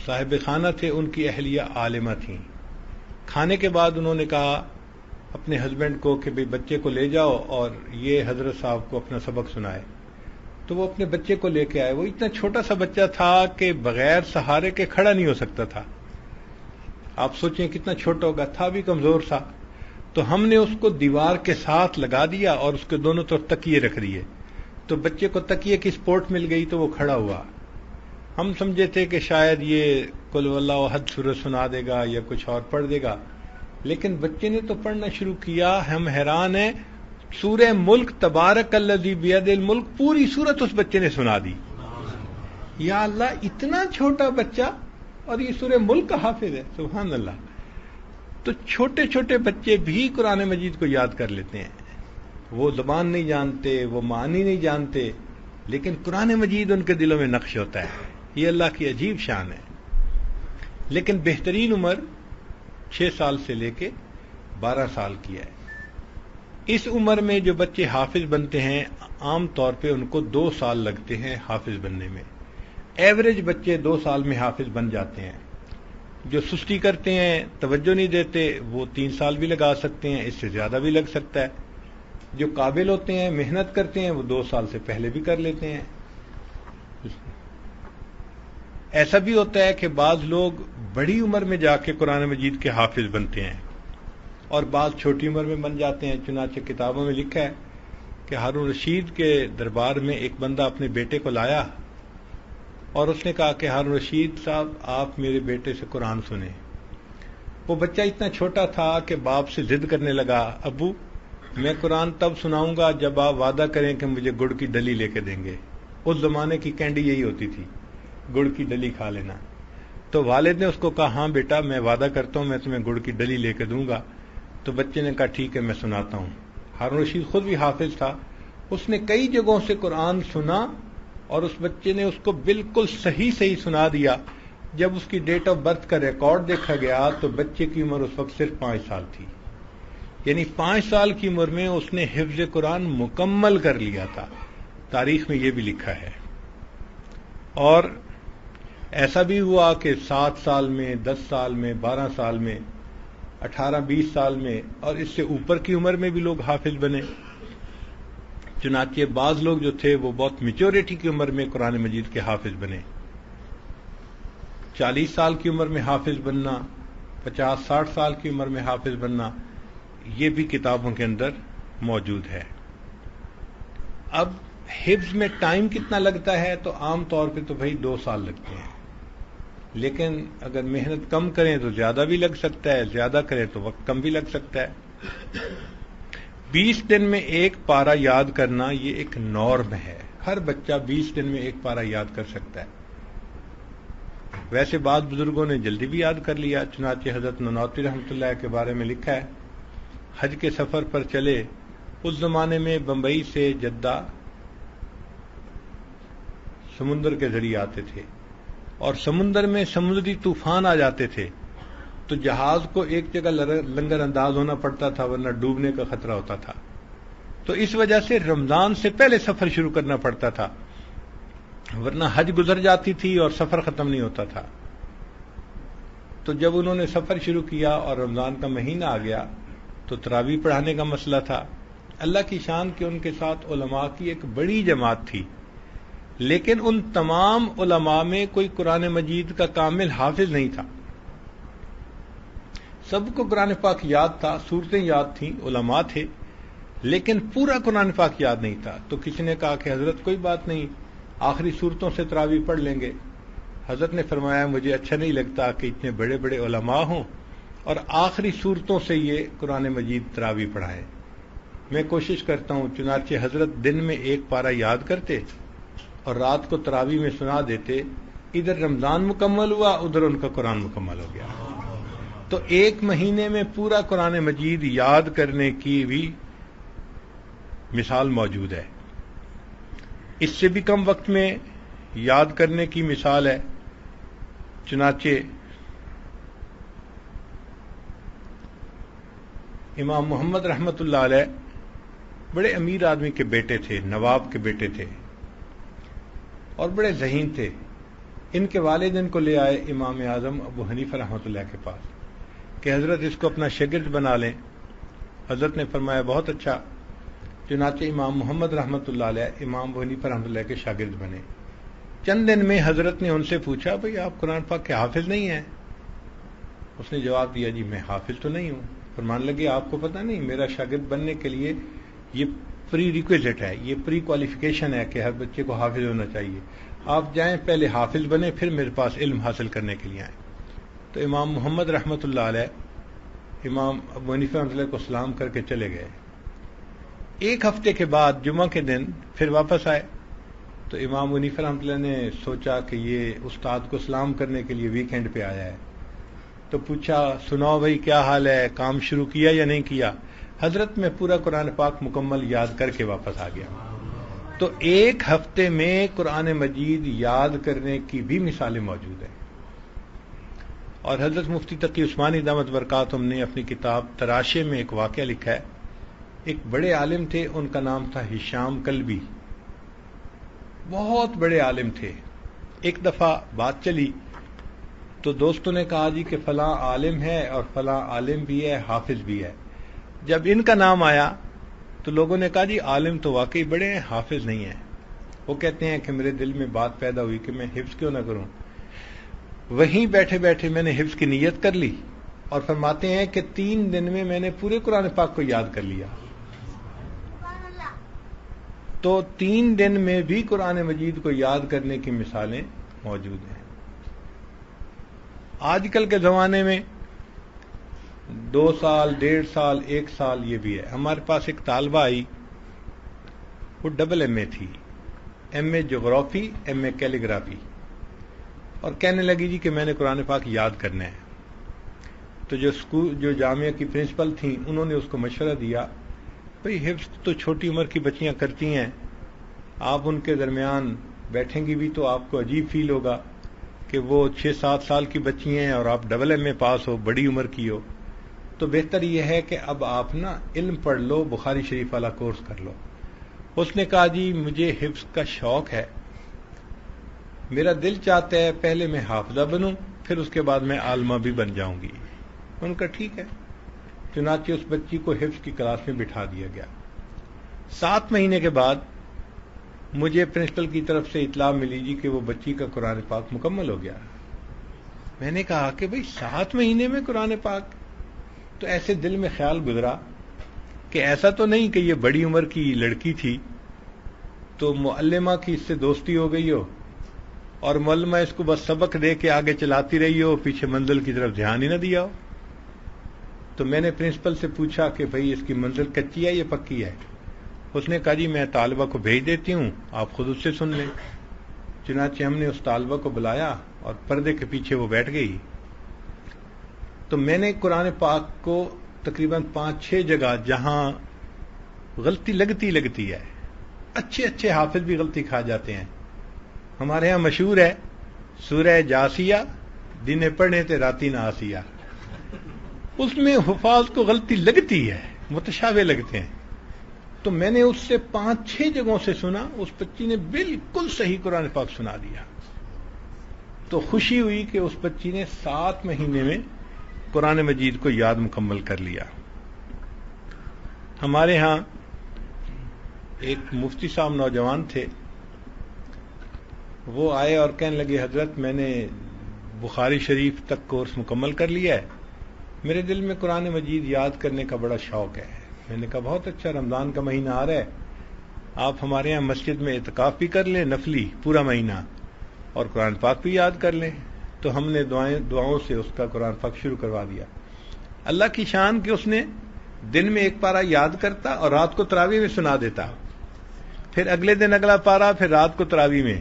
صاحب خانہ تھے ان کی اہلیہ عالمہ تھیں. کھانے کے بعد انہوں نے کہا اپنے ہسبینڈ کو کہ بھئی بچے کو لے جاؤ اور یہ حضرت صاحب کو اپنا سبق سنائے. تو وہ اپنے بچے کو لے کے آئے. وہ اتنا چھوٹا سا بچہ تھا کہ بغیر سہارے کے کھڑا نہیں ہو سکتا تھا. آپ سوچیں کتنا چھوٹا ہوگا، تھا بھی کمزور سا. تو ہم نے اس کو دیوار کے ساتھ لگا دیا اور اس کے دونوں طرف تکیے رکھ دیے. تو بچے کو تکیے کی سپورٹ مل گئی تو وہ کھڑا ہوا. ہم سمجھے تھے کہ شاید یہ قل واللہ احد سورہ سنا دے گا یا کچھ اور پڑھ دے گا، لیکن بچے نے تو پڑھنا شروع کیا. ہم حیران ہیں، سورہ ملک تبارک الذی بیدہ الملک پوری سورت اس بچے نے سنا دی. یا اللہ، اتنا چھوٹا بچہ اور یہ سورہ ملک کا حافظ ہے، سبحان اللہ. تو چھوٹے چھوٹے بچے بھی قرآن مجید کو یاد کر لیتے ہیں. وہ زبان نہیں جانتے، وہ معنی نہیں جانتے، لیکن قرآن مجید ان کے دلوں میں نقش ہوتا ہے. یہ اللہ کی عجیب شان ہے. لیکن بہترین عمر 6 سال سے لے کے 12 سال کی ہے. اس عمر میں جو بچے حافظ بنتے ہیں عام طور پہ ان کو 2 سال لگتے ہیں حافظ بننے میں. ایوریج بچے 2 سال میں حافظ بن جاتے ہیں. جو سستی کرتے ہیں، توجہ نہیں دیتے، وہ 3 سال بھی لگا سکتے ہیں، اس سے زیادہ بھی لگ سکتا ہے. جو قابل ہوتے ہیں، محنت کرتے ہیں، وہ 2 سال سے پہلے بھی کر لیتے ہیں. ایسا بھی ہوتا ہے کہ بعض لوگ بڑی عمر میں جا کے قرآن مجید کے حافظ بنتے ہیں اور بعض چھوٹی عمر میں بن جاتے ہیں. چنانچہ کتابوں میں لکھا ہے کہ ہارون رشید کے دربار میں ایک بندہ اپنے بیٹے کو لایا اور اس نے کہا کہ ہارون رشید صاحب آپ میرے بیٹے سے قرآن سنیں. وہ بچہ اتنا چھوٹا تھا کہ باپ سے ضد کرنے لگا، ابو میں قرآن تب سناؤں گا جب آپ وعدہ کریں کہ مجھے گڑ کی ڈلی لے کے دیں گے. اس زمانے کی کینڈی یہی ہوتی تھی، گڑ کی ڈلی کھا لینا. تو والد نے اس کو کہا ہاں بیٹا میں وعدہ کرتا ہوں میں تمہیں گڑ کی ڈلی لے کے دوں گا. تو بچے نے کہا ٹھیک ہے میں سناتا ہوں. ہارون رشید خود بھی حافظ تھا. اس نے کئی جگہوں سے قرآن سنا اور اس بچے نے اس کو بالکل صحیح سنا دیا. جب اس کی ڈیٹ آف برتھ کا ریکارڈ دیکھا گیا تو بچے کی عمر اس وقت صرف 5 سال تھی. یعنی 5 سال کی عمر میں اس نے حفظ قرآن مکمل کر لیا تھا. تاریخ میں یہ بھی لکھا ہے. اور ایسا بھی ہوا کہ 7 سال میں، 10 سال میں، 12 سال میں، 18-20 سال میں اور اس سے اوپر کی عمر میں بھی لوگ حافظ بنے. چنانچہ بعض لوگ جو تھے وہ بہت میچورٹی کی عمر میں قرآن مجید کے حافظ بنے. 40 سال کی عمر میں حافظ بننا، 50-60 سال کی عمر میں حافظ بننا، یہ بھی کتابوں کے اندر موجود ہے. اب حفظ میں ٹائم کتنا لگتا ہے تو عام طور پہ تو بھائی 2 سال لگتے ہیں، لیکن اگر محنت کم کریں تو زیادہ بھی لگ سکتا ہے، زیادہ کریں تو وقت کم بھی لگ سکتا ہے. 20 دن میں ایک پارہ یاد کرنا یہ ایک نارم ہے. ہر بچہ 20 دن میں ایک پارہ یاد کر سکتا ہے. ویسے بعض بزرگوں نے جلدی بھی یاد کر لیا. چنانچہ حضرت نانوتوی رحمۃ اللہ کے بارے میں لکھا ہے حج کے سفر پر چلے. اس زمانے میں بمبئی سے جدہ سمندر کے ذریعے آتے تھے اور سمندر میں سمندری طوفان آ جاتے تھے تو جہاز کو ایک جگہ لنگر انداز ہونا پڑتا تھا ورنہ ڈوبنے کا خطرہ ہوتا تھا. تو اس وجہ سے رمضان سے پہلے سفر شروع کرنا پڑتا تھا ورنہ حج گزر جاتی تھی اور سفر ختم نہیں ہوتا تھا. تو جب انہوں نے سفر شروع کیا اور رمضان کا مہینہ آ گیا تو تراویح پڑھانے کا مسئلہ تھا. اللہ کی شان کہ ان کے ساتھ علماء کی ایک بڑی جماعت تھی، لیکن ان تمام علماء میں کوئی قرآن مجید کا کامل حافظ نہیں تھا. سب کو قرآن پاک یاد تھا، سورتیں یاد تھیں، علماء تھے، لیکن پورا قرآن پاک یاد نہیں تھا. تو کسی نے کہا کہ حضرت کوئی بات نہیں، آخری سورتوں سے تراویح پڑھ لیں گے. حضرت نے فرمایا مجھے اچھا نہیں لگتا کہ اتنے بڑے بڑے علماء ہوں اور آخری صورتوں سے یہ قرآن مجید تراویح پڑھائیں. میں کوشش کرتا ہوں، چنانچہ حضرت دن میں ایک پارہ یاد کرتے اور رات کو تراویح میں سنا دیتے. ادھر رمضان مکمل ہوا، ادھر ان کا قرآن مکمل ہو گیا. تو ایک مہینے میں پورا قرآن مجید یاد کرنے کی بھی مثال موجود ہے. اس سے بھی کم وقت میں یاد کرنے کی مثال ہے. چنانچہ امام محمد رحمت اللہ علیہ بڑے امیر آدمی کے بیٹے تھے، نواب کے بیٹے تھے اور بڑے ذہین تھے. ان کے والد ان کو لے آئے امام اعظم ابو حنیفہ رحمۃ اللہ کے پاس کہ حضرت اس کو اپنا شاگرد بنا لیں. حضرت نے فرمایا بہت اچھا. چنانچہ امام محمد رحمۃ اللہ علیہ امام ابو حنیفہ رحمۃ اللہ کے شاگرد بنے. چند دن میں حضرت نے ان سے پوچھا بھئی آپ قرآن پاک کے حافظ نہیں ہیں؟ اس نے جواب دیا جی میں حافظ تو نہیں ہوں. فرمان لگے آپ کو پتہ نہیں میرا شاگرد بننے کے لیے یہ پری ریکویزٹ ہے، یہ پری کوالیفیکیشن ہے کہ ہر بچے کو حافظ ہونا چاہیے. آپ جائیں پہلے حافظ بنے پھر میرے پاس علم حاصل کرنے کے لیے آئیں. تو امام محمد رحمۃ اللہ علیہ امام ابو حنیفہ رحمۃ اللہ کو سلام کر کے چلے گئے. ایک ہفتے کے بعد جمعہ کے دن پھر واپس آئے تو امام ابو حنیفہ رحمۃ اللہ نے سوچا کہ یہ استاد کو سلام کرنے کے لیے ویکینڈ پہ آیا ہے. تو پوچھا سناؤ بھائی کیا حال ہے، کام شروع کیا یا نہیں کیا؟ حضرت میں پورا قرآن پاک مکمل یاد کر کے واپس آ گیا. تو ایک ہفتے میں قرآن مجید یاد کرنے کی بھی مثالیں موجود ہیں. اور حضرت مفتی تقی عثمانی دامت برکاتہم نے اپنی کتاب تراشے میں ایک واقعہ لکھا ہے. ایک بڑے عالم تھے، ان کا نام تھا ہشام کلبی. بہت بڑے عالم تھے. ایک دفعہ بات چلی تو دوستوں نے کہا جی کہ فلاں عالم ہے اور فلاں عالم بھی ہے، حافظ بھی ہے. جب ان کا نام آیا تو لوگوں نے کہا جی عالم تو واقعی بڑے ہیں، حافظ نہیں ہیں. وہ کہتے ہیں کہ میرے دل میں بات پیدا ہوئی کہ میں حفظ کیوں نہ کروں. وہیں بیٹھے بیٹھے میں نے حفظ کی نیت کر لی اور فرماتے ہیں کہ 3 دن میں نے پورے قرآن پاک کو یاد کر لیا. تو 3 دن میں بھی قرآن مجید کو یاد کرنے کی مثالیں موجود ہیں. آج کل کے زمانے میں 2 سال، 1.5 سال، 1 سال یہ بھی ہے. ہمارے پاس ایک طالبہ آئی، وہ ڈبل ایم اے تھی، ایم اے جغرافی، ایم اے کیلیگرافی، اور کہنے لگی جی کہ میں نے قرآن پاک یاد کرنا ہے. تو جو جامعہ کی پرنسپل تھیں انہوں نے اس کو مشورہ دیا بھئی حفظ تو چھوٹی عمر کی بچیاں کرتی ہیں، آپ ان کے درمیان بیٹھیں گی بھی تو آپ کو عجیب فیل ہوگا کہ وہ 6-7 سال کی بچی ہیں اور آپ ڈبل ایم اے پاس ہو، بڑی عمر کی ہو. تو بہتر یہ ہے کہ اب آپ نا علم پڑھ لو، بخاری شریف والا کورس کر لو. اس نے کہا جی مجھے حفظ کا شوق ہے، میرا دل چاہتا ہے پہلے میں حافظہ بنوں پھر اس کے بعد میں عالمہ بھی بن جاؤں گی. ان کا ٹھیک ہے. چنانچہ اس بچی کو حفظ کی کلاس میں بٹھا دیا گیا. 7 مہینے کے بعد مجھے پرنسپل کی طرف سے اطلاع ملی جی کہ وہ بچی کا قرآن پاک مکمل ہو گیا. میں نے کہا کہ بھئی 7 مہینے میں قرآن پاک؟ تو ایسے دل میں خیال گزرا کہ ایسا تو نہیں کہ یہ بڑی عمر کی لڑکی تھی تو معلمہ کی اس سے دوستی ہو گئی ہو اور معلمہ اس کو بس سبق دے کے آگے چلاتی رہی ہو، پیچھے منزل کی طرف دھیان ہی نہ دیا ہو. تو میں نے پرنسپل سے پوچھا کہ بھئی اس کی منزل کچی ہے یا پکی ہے؟ اس نے کہا جی میں طالبہ کو بھیج دیتی ہوں، آپ خود اس سے سن لیں. چنانچہ ہم نے اس طالبہ کو بلایا اور پردے کے پیچھے وہ بیٹھ گئی. تو میں نے قرآن پاک کو تقریباً 5-6 جگہ جہاں غلطی لگتی ہے، اچھے حافظ بھی غلطی کھا جاتے ہیں. ہمارے ہاں مشہور ہے سورہ جاسیہ دن پڑھنے تے راتی نہ آسیہ، اس میں حفاظ کو غلطی لگتی ہے، متشابہ لگتے ہیں. تو میں نے اس سے 5-6 جگہوں سے سنا، اس بچی نے بالکل صحیح قرآن پاک سنا دیا. تو خوشی ہوئی کہ اس بچی نے 7 مہینے میں قرآن مجید کو یاد مکمل کر لیا. ہمارے ہاں ایک مفتی صاحب نوجوان تھے، وہ آئے اور کہنے لگے حضرت میں نے بخاری شریف تک کورس مکمل کر لیا ہے، میرے دل میں قرآن مجید یاد کرنے کا بڑا شوق ہے. میں نے کہا بہت اچھا، رمضان کا مہینہ آ رہا ہے، آپ ہمارے یہاں مسجد میں اعتکاف بھی کر لیں، نفلی پورا مہینہ، اور قرآن پاک بھی یاد کر لیں. تو ہم نے دعاؤں سے اس کا قرآن پاک شروع کروا دیا. اللہ کی شان کہ اس نے دن میں ایک پارہ یاد کرتا اور رات کو تراویح میں سنا دیتا، پھر اگلے دن اگلا پارہ، پھر رات کو تراویح میں.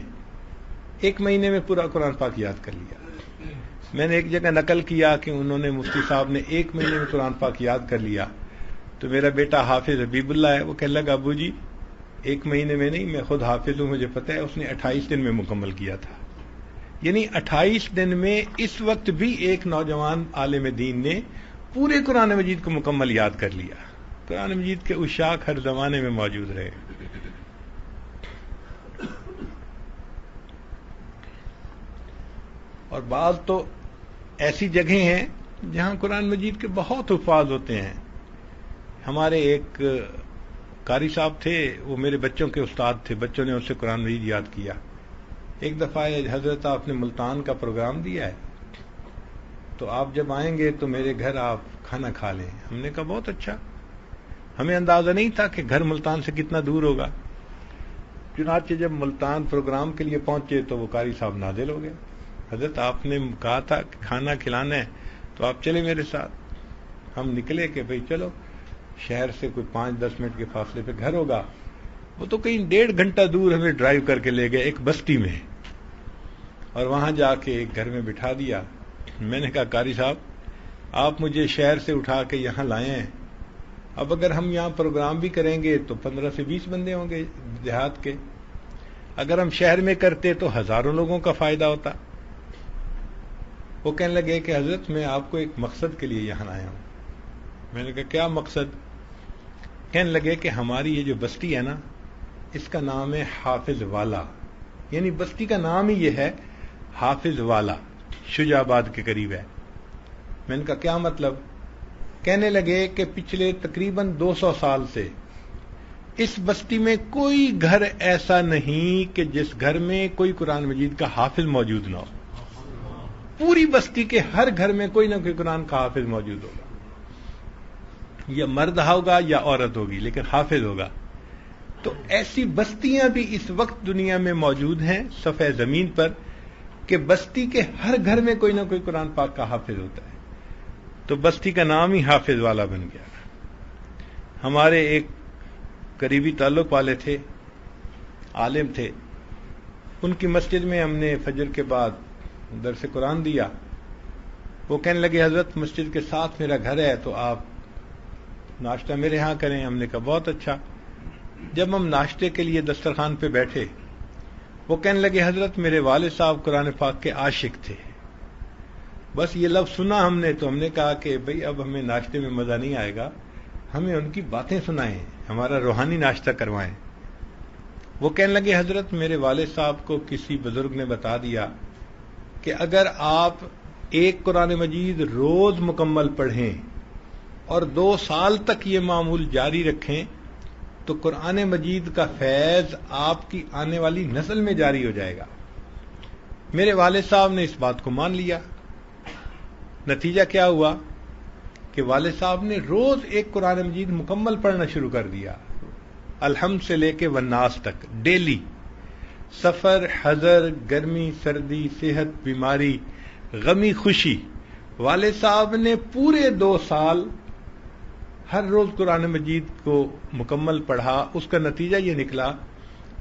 1 مہینے میں پورا قرآن پاک یاد کر لیا. میں نے ایک جگہ نقل کیا کہ انہوں نے مفتی صاحب نے 1 مہینے میں قرآن پاک یاد کر لیا. تو میرا بیٹا حافظ حبیب اللہ ہے، وہ کہنے لگا ابو جی 1 مہینے میں نہیں، میں خود حافظ ہوں، مجھے پتہ ہے. اس نے 28 دن میں مکمل کیا تھا. یعنی 28 دن میں اس وقت بھی ایک نوجوان عالم دین نے پورے قرآن مجید کو مکمل یاد کر لیا. قرآن مجید کے عشاق ہر زمانے میں موجود رہے. اور بعض تو ایسی جگہیں ہیں جہاں قرآن مجید کے بہت حفاظ ہوتے ہیں. ہمارے ایک قاری صاحب تھے، وہ میرے بچوں کے استاد تھے، بچوں نے ان سے قرآن مجید یاد کیا. ایک دفعہ حضرت آپ نے ملتان کا پروگرام دیا ہے، تو آپ جب آئیں گے تو میرے گھر آپ کھانا کھا لیں. ہم نے کہا بہت اچھا. ہمیں اندازہ نہیں تھا کہ گھر ملتان سے کتنا دور ہوگا. چنانچہ جب ملتان پروگرام کے لیے پہنچے تو وہ قاری صاحب نازل ہو گئے. حضرت آپ نے کہا تھا کہ کھانا کھلانا ہے تو آپ چلے میرے ساتھ. ہم نکلے کہ بھئی چلو، شہر سے کوئی 5-10 منٹ کے فاصلے پہ گھر ہوگا. وہ تو کہیں 1.5 گھنٹہ دور ہمیں ڈرائیو کر کے لے گئے ایک بستی میں، اور وہاں جا کے ایک گھر میں بٹھا دیا. میں نے کہا قاری صاحب آپ مجھے شہر سے اٹھا کے یہاں لائے ہیں، اب اگر ہم یہاں پروگرام بھی کریں گے تو 15 سے 20 بندے ہوں گے دیہات کے. اگر ہم شہر میں کرتے تو ہزاروں لوگوں کا فائدہ ہوتا. وہ کہنے لگے کہ حضرت میں آپ کو ایک مقصد کے لیے یہاں آیا ہوں. میں نے کہا کیا مقصد؟ کہنے لگے کہ ہماری یہ جو بستی ہے نا، اس کا نام ہے حافظ والا. یعنی بستی کا نام ہی یہ ہے حافظ والا، شجاع آباد کے قریب ہے. میں نے کہا کیا مطلب؟ کہنے لگے کہ پچھلے تقریباً 200 سال سے اس بستی میں کوئی گھر ایسا نہیں کہ جس گھر میں کوئی قرآن مجید کا حافظ موجود نہ ہو. پوری بستی کے ہر گھر میں کوئی نہ کوئی قرآن کا حافظ موجود ہوگا. یا مرد ہوگا یا عورت ہوگی، لیکن حافظ ہوگا. تو ایسی بستیاں بھی اس وقت دنیا میں موجود ہیں صفحہ زمین پر کہ بستی کے ہر گھر میں کوئی نہ کوئی قرآن پاک کا حافظ ہوتا ہے. تو بستی کا نام ہی حافظ والا بن گیا. ہمارے ایک قریبی تعلق والے تھے، عالم تھے. ان کی مسجد میں ہم نے فجر کے بعد درس قرآن دیا. وہ کہنے لگے حضرت مسجد کے ساتھ میرا گھر ہے تو آپ ناشتہ میرے ہاں کریں. ہم نے کہا بہت اچھا. جب ہم ناشتے کے لیے دسترخوان پہ بیٹھے، وہ کہنے لگے حضرت میرے والد صاحب قرآن پاک کے عاشق تھے. بس یہ لفظ سنا ہم نے تو ہم نے کہا کہ بھئی اب ہمیں ناشتے میں مزہ نہیں آئے گا، ہمیں ان کی باتیں سنائیں، ہمارا روحانی ناشتہ کروائیں. وہ کہنے لگے حضرت میرے والد صاحب کو کسی بزرگ نے بتا دیا کہ اگر آپ ایک قرآن مجید روز مکمل پڑھیں اور 2 سال تک یہ معمول جاری رکھیں تو قرآن مجید کا فیض آپ کی آنے والی نسل میں جاری ہو جائے گا. میرے والد صاحب نے اس بات کو مان لیا. نتیجہ کیا ہوا کہ والد صاحب نے روز ایک قرآن مجید مکمل پڑھنا شروع کر دیا، الحمد سے لے کے والناس تک ڈیلی. سفر، حضر، گرمی، سردی، صحت، بیماری، غمی، خوشی، والد صاحب نے پورے 2 سال ہر روز قرآن مجید کو مکمل پڑھا. اس کا نتیجہ یہ نکلا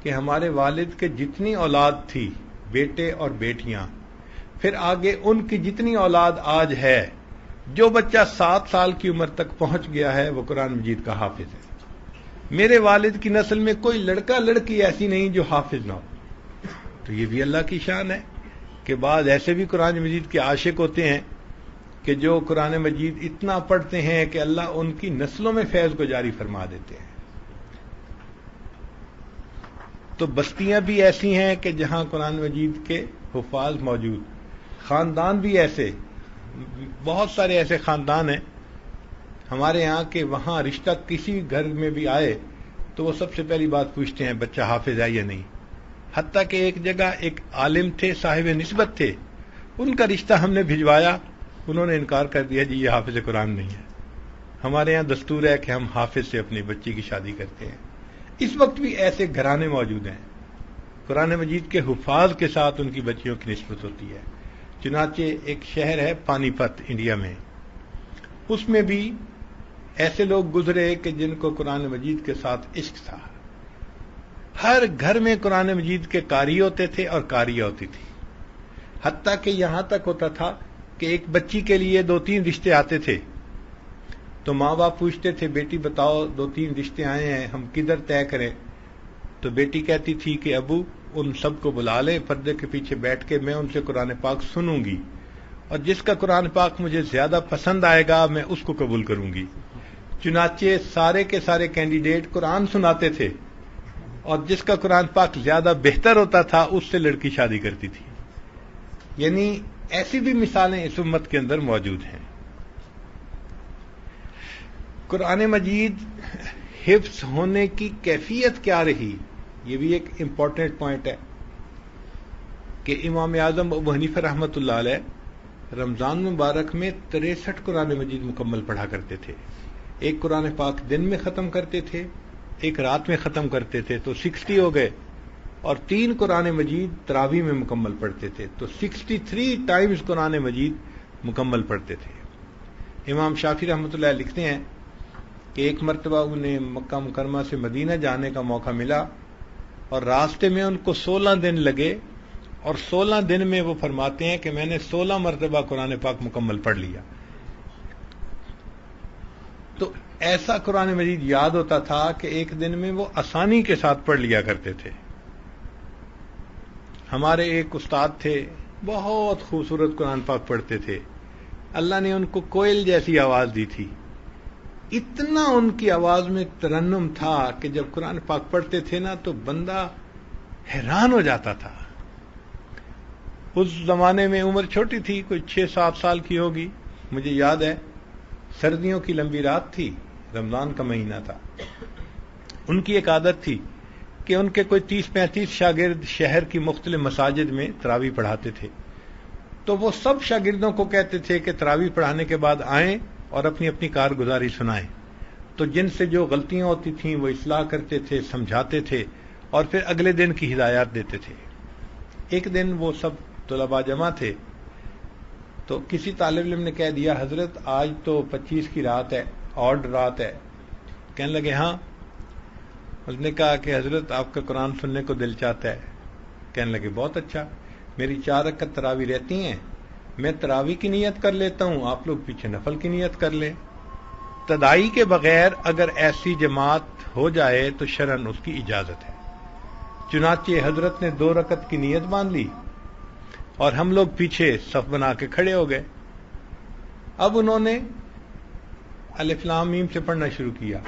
کہ ہمارے والد کے جتنی اولاد تھی، بیٹے اور بیٹیاں، پھر آگے ان کی جتنی اولاد آج ہے، جو بچہ 7 سال کی عمر تک پہنچ گیا ہے وہ قرآن مجید کا حافظ ہے. میرے والد کی نسل میں کوئی لڑکا لڑکی ایسی نہیں جو حافظ نہ ہو. تو یہ بھی اللہ کی شان ہے کہ بعض ایسے بھی قرآن مجید کے عاشق ہوتے ہیں کہ جو قرآن مجید اتنا پڑھتے ہیں کہ اللہ ان کی نسلوں میں فیض کو جاری فرما دیتے ہیں. تو بستیاں بھی ایسی ہیں کہ جہاں قرآن مجید کے حفاظ موجود، خاندان بھی ایسے، بہت سارے ایسے خاندان ہیں ہمارے یہاں کہ وہاں رشتہ کسی گھر میں بھی آئے تو وہ سب سے پہلی بات پوچھتے ہیں بچہ حافظ ہے یا نہیں. حتیٰ کہ ایک جگہ ایک عالم تھے، صاحب نسبت تھے، ان کا رشتہ ہم نے بھجوایا، انہوں نے انکار کر دیا جی یہ حافظ قرآن نہیں ہے. ہمارے یہاں دستور ہے کہ ہم حافظ سے اپنی بچی کی شادی کرتے ہیں. اس وقت بھی ایسے گھرانے موجود ہیں. قرآن مجید کے حفاظ کے ساتھ ان کی بچیوں کی نسبت ہوتی ہے. چنانچہ ایک شہر ہے پانی پت انڈیا میں، اس میں بھی ایسے لوگ گزرے کہ جن کو قرآن مجید کے ساتھ عشق تھا. ہر گھر میں قرآن مجید کے قاری ہوتے تھے اور قاریہ ہوتی تھی، حتیٰ کہ یہاں تک ہوتا تھا کہ ایک بچی کے لیے 2-3 رشتے آتے تھے تو ماں باپ پوچھتے تھے بیٹی بتاؤ 2-3 رشتے آئے ہیں ہم کدھر طے کریں؟ تو بیٹی کہتی تھی کہ ابو ان سب کو بلا لیں، پردے کے پیچھے بیٹھ کے میں ان سے قرآن پاک سنوں گی اور جس کا قرآن پاک مجھے زیادہ پسند آئے گا میں اس کو قبول کروں گی. چنانچہ سارے کے سارے کینڈیڈیٹ قرآن سناتے تھے اور جس کا قرآن پاک زیادہ بہتر ہوتا تھا اس سے لڑکی شادی کرتی تھی. یعنی ایسی بھی مثالیں اس امت کے اندر موجود ہیں. قرآن مجید حفظ ہونے کی کیفیت کیا رہی، یہ بھی ایک امپورٹنٹ پوائنٹ ہے کہ امام اعظم ابو حنیفہ رحمۃ اللہ علیہ رمضان مبارک میں 63 قرآن مجید مکمل پڑھا کرتے تھے. ایک قرآن پاک دن میں ختم کرتے تھے، ایک رات میں ختم کرتے تھے تو 60 ہو گئے، اور 3 قرآن مجید تراویح میں مکمل پڑھتے تھے تو 63 ٹائمز قرآن مجید مکمل پڑھتے تھے. امام شافعی رحمۃ اللہ لکھتے ہیں کہ ایک مرتبہ انہیں مکہ مکرمہ سے مدینہ جانے کا موقع ملا اور راستے میں ان کو 16 دن لگے، اور 16 دن میں وہ فرماتے ہیں کہ میں نے 16 مرتبہ قرآن پاک مکمل پڑھ لیا. تو ایسا قرآن مجید یاد ہوتا تھا کہ ایک دن میں وہ آسانی کے ساتھ پڑھ لیا کرتے تھے. ہمارے ایک استاد تھے، بہت خوبصورت قرآن پاک پڑھتے تھے. اللہ نے ان کو کوئل جیسی آواز دی تھی. اتنا ان کی آواز میں ترنم تھا کہ جب قرآن پاک پڑھتے تھے نا تو بندہ حیران ہو جاتا تھا. اس زمانے میں عمر چھوٹی تھی، کوئی 6-7 سال کی ہوگی. مجھے یاد ہے سردیوں کی لمبی رات تھی، رمضان کا مہینہ تھا. ان کی ایک عادت تھی کہ ان کے کوئی 30-35 شاگرد شہر کی مختلف مساجد میں تراویح پڑھاتے تھے. تو وہ سب شاگردوں کو کہتے تھے کہ تراویح پڑھانے کے بعد آئیں اور اپنی اپنی کارگزاری سنائیں. تو جن سے جو غلطیاں ہوتی تھیں وہ اصلاح کرتے تھے، سمجھاتے تھے اور پھر اگلے دن کی ہدایات دیتے تھے. ایک دن وہ سب طلباء جمع تھے تو کسی طالب علم نے کہہ دیا حضرت آج تو 25 کی رات ہے، آڈ رات ہے. کہنے لگے ہاں. اس نے کہا کہ حضرت آپ کا قرآن سننے کو دل چاہتا ہے. کہنے لگے بہت اچھا، میری 4 رکعت تراویح رہتی ہیں، میں تراویح کی نیت کر لیتا ہوں، آپ لوگ پیچھے نفل کی نیت کر لیں. تدائی کے بغیر اگر ایسی جماعت ہو جائے تو شرعاً اس کی اجازت ہے. چنانچہ حضرت نے 2 رکعت کی نیت باندھ لی اور ہم لوگ پیچھے صف بنا کے کھڑے ہو گئے. اب انہوں نے الف لام میم سے پڑھنا شروع کیا.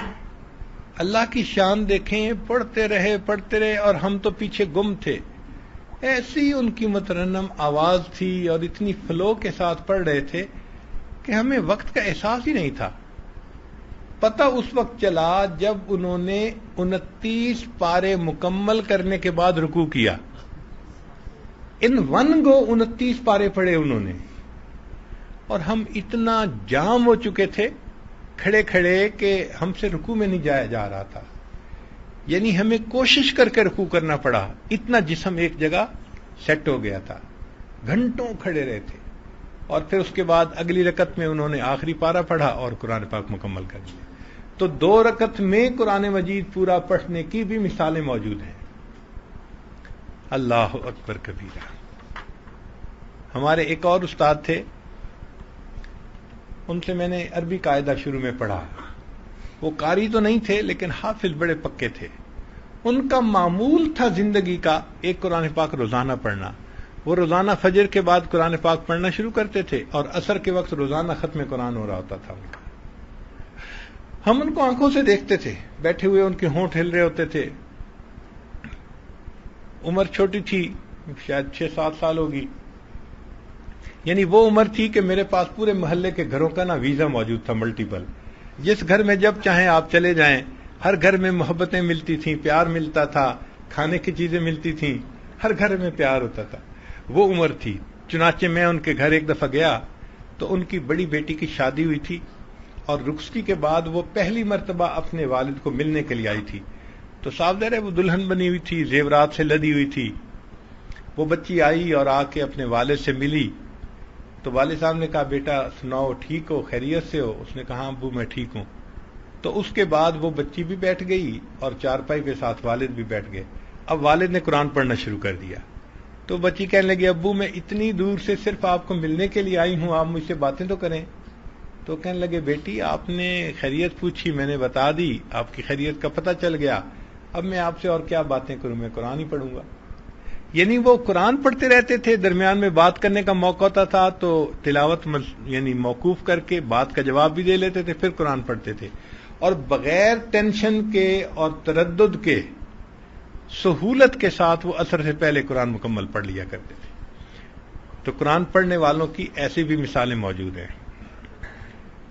اللہ کی شان دیکھیں، پڑھتے رہے اور ہم تو پیچھے گم تھے. ایسی ان کی مترنم آواز تھی اور اتنی فلو کے ساتھ پڑھ رہے تھے کہ ہمیں وقت کا احساس ہی نہیں تھا. پتہ اس وقت چلا جب انہوں نے 29 پارے مکمل کرنے کے بعد رکوع کیا. ان ون گو 29 پارے پڑھے انہوں نے، اور ہم اتنا جام ہو چکے تھے کھڑے کھڑے کہ ہم سے رکوع میں نہیں جایا جا رہا تھا. یعنی ہمیں کوشش کر کے رکوع کرنا پڑا، اتنا جسم ایک جگہ سیٹ ہو گیا تھا. گھنٹوں کھڑے رہے تھے اور پھر اس کے بعد اگلی رکعت میں انہوں نے آخری پارہ پڑھا اور قرآن پاک مکمل کر لیا. تو 2 رکعت میں قرآن مجید پورا پڑھنے کی بھی مثالیں موجود ہیں. اللہ اکبر کبیرہ. ہمارے ایک اور استاد تھے، ان سے میں نے عربی قاعدہ شروع میں پڑھا. وہ قاری تو نہیں تھے لیکن حافظ بڑے پکے تھے. ان کا معمول تھا زندگی کا ایک قرآن پاک روزانہ پڑھنا. وہ روزانہ فجر کے بعد قرآن پاک پڑھنا شروع کرتے تھے اور عصر کے وقت روزانہ ختم قرآن ہو رہا ہوتا تھا ان کا. ہم ان کو آنکھوں سے دیکھتے تھے، بیٹھے ہوئے ان کے ہونٹ ہل رہے ہوتے تھے. عمر چھوٹی تھی، شاید 6-7 سال ہوگی. یعنی وہ عمر تھی کہ میرے پاس پورے محلے کے گھروں کا نا ویزا موجود تھا، ملٹیپل. جس گھر میں جب چاہیں آپ چلے جائیں. ہر گھر میں محبتیں ملتی تھیں، پیار ملتا تھا، کھانے کی چیزیں ملتی تھیں، ہر گھر میں پیار ہوتا تھا. وہ عمر تھی. چنانچہ میں ان کے گھر ایک دفعہ گیا تو ان کی بڑی بیٹی کی شادی ہوئی تھی اور رخصتی کے بعد وہ پہلی مرتبہ اپنے والد کو ملنے کے لیے آئی تھی. تو صاف ظاہر ہے وہ دلہن بنی ہوئی تھی، زیورات سے لدی ہوئی تھی. وہ بچی آئی اور آ کے اپنے والد سے ملی. تو والد صاحب نے کہا بیٹا سناؤ ٹھیک ہو، خیریت سے ہو؟ اس نے کہا ابو میں ٹھیک ہوں. تو اس کے بعد وہ بچی بھی بیٹھ گئی اور چارپائی کے ساتھ والد بھی بیٹھ گئے. اب والد نے قرآن پڑھنا شروع کر دیا. تو بچی کہنے لگی ابو میں اتنی دور سے صرف آپ کو ملنے کے لیے آئی ہوں، آپ مجھ سے باتیں تو کریں. تو کہنے لگے بیٹی آپ نے خیریت پوچھی، میں نے بتا دی، آپ کی خیریت کا پتہ چل گیا، اب میں آپ سے اور کیا باتیں کروں، میں قرآن ہی پڑھوں گا. یعنی وہ قرآن پڑھتے رہتے تھے، درمیان میں بات کرنے کا موقع ہوتا تھا تو تلاوت یعنی موقوف کر کے بات کا جواب بھی دے لیتے تھے، پھر قرآن پڑھتے تھے، اور بغیر ٹینشن کے اور تردد کے سہولت کے ساتھ وہ عصر سے پہلے قرآن مکمل پڑھ لیا کرتے تھے. تو قرآن پڑھنے والوں کی ایسی بھی مثالیں موجود ہیں.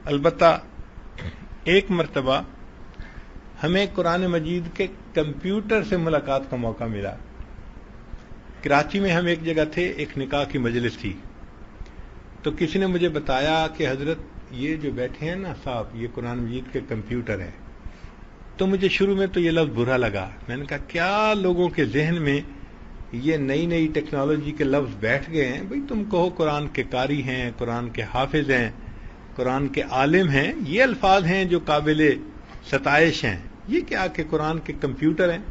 البتہ ایک مرتبہ ہمیں قرآن مجید کے کمپیوٹر سے ملاقات کا موقع ملا. کراچی میں ہم ایک جگہ تھے، ایک نکاح کی مجلس تھی. تو کسی نے مجھے بتایا کہ حضرت یہ جو بیٹھے ہیں نا صاحب، یہ قرآن مجید کے کمپیوٹر ہیں. تو مجھے شروع میں تو یہ لفظ برا لگا. میں نے کہا کیا لوگوں کے ذہن میں یہ نئی نئی ٹیکنالوجی کے لفظ بیٹھ گئے ہیں؟ بھئی تم کہو قرآن کے قاری ہیں، قرآن کے حافظ ہیں، قرآن کے عالم ہیں، یہ الفاظ ہیں جو قابل ستائش ہیں. یہ کیا کہ قرآن کے کمپیوٹر ہیں؟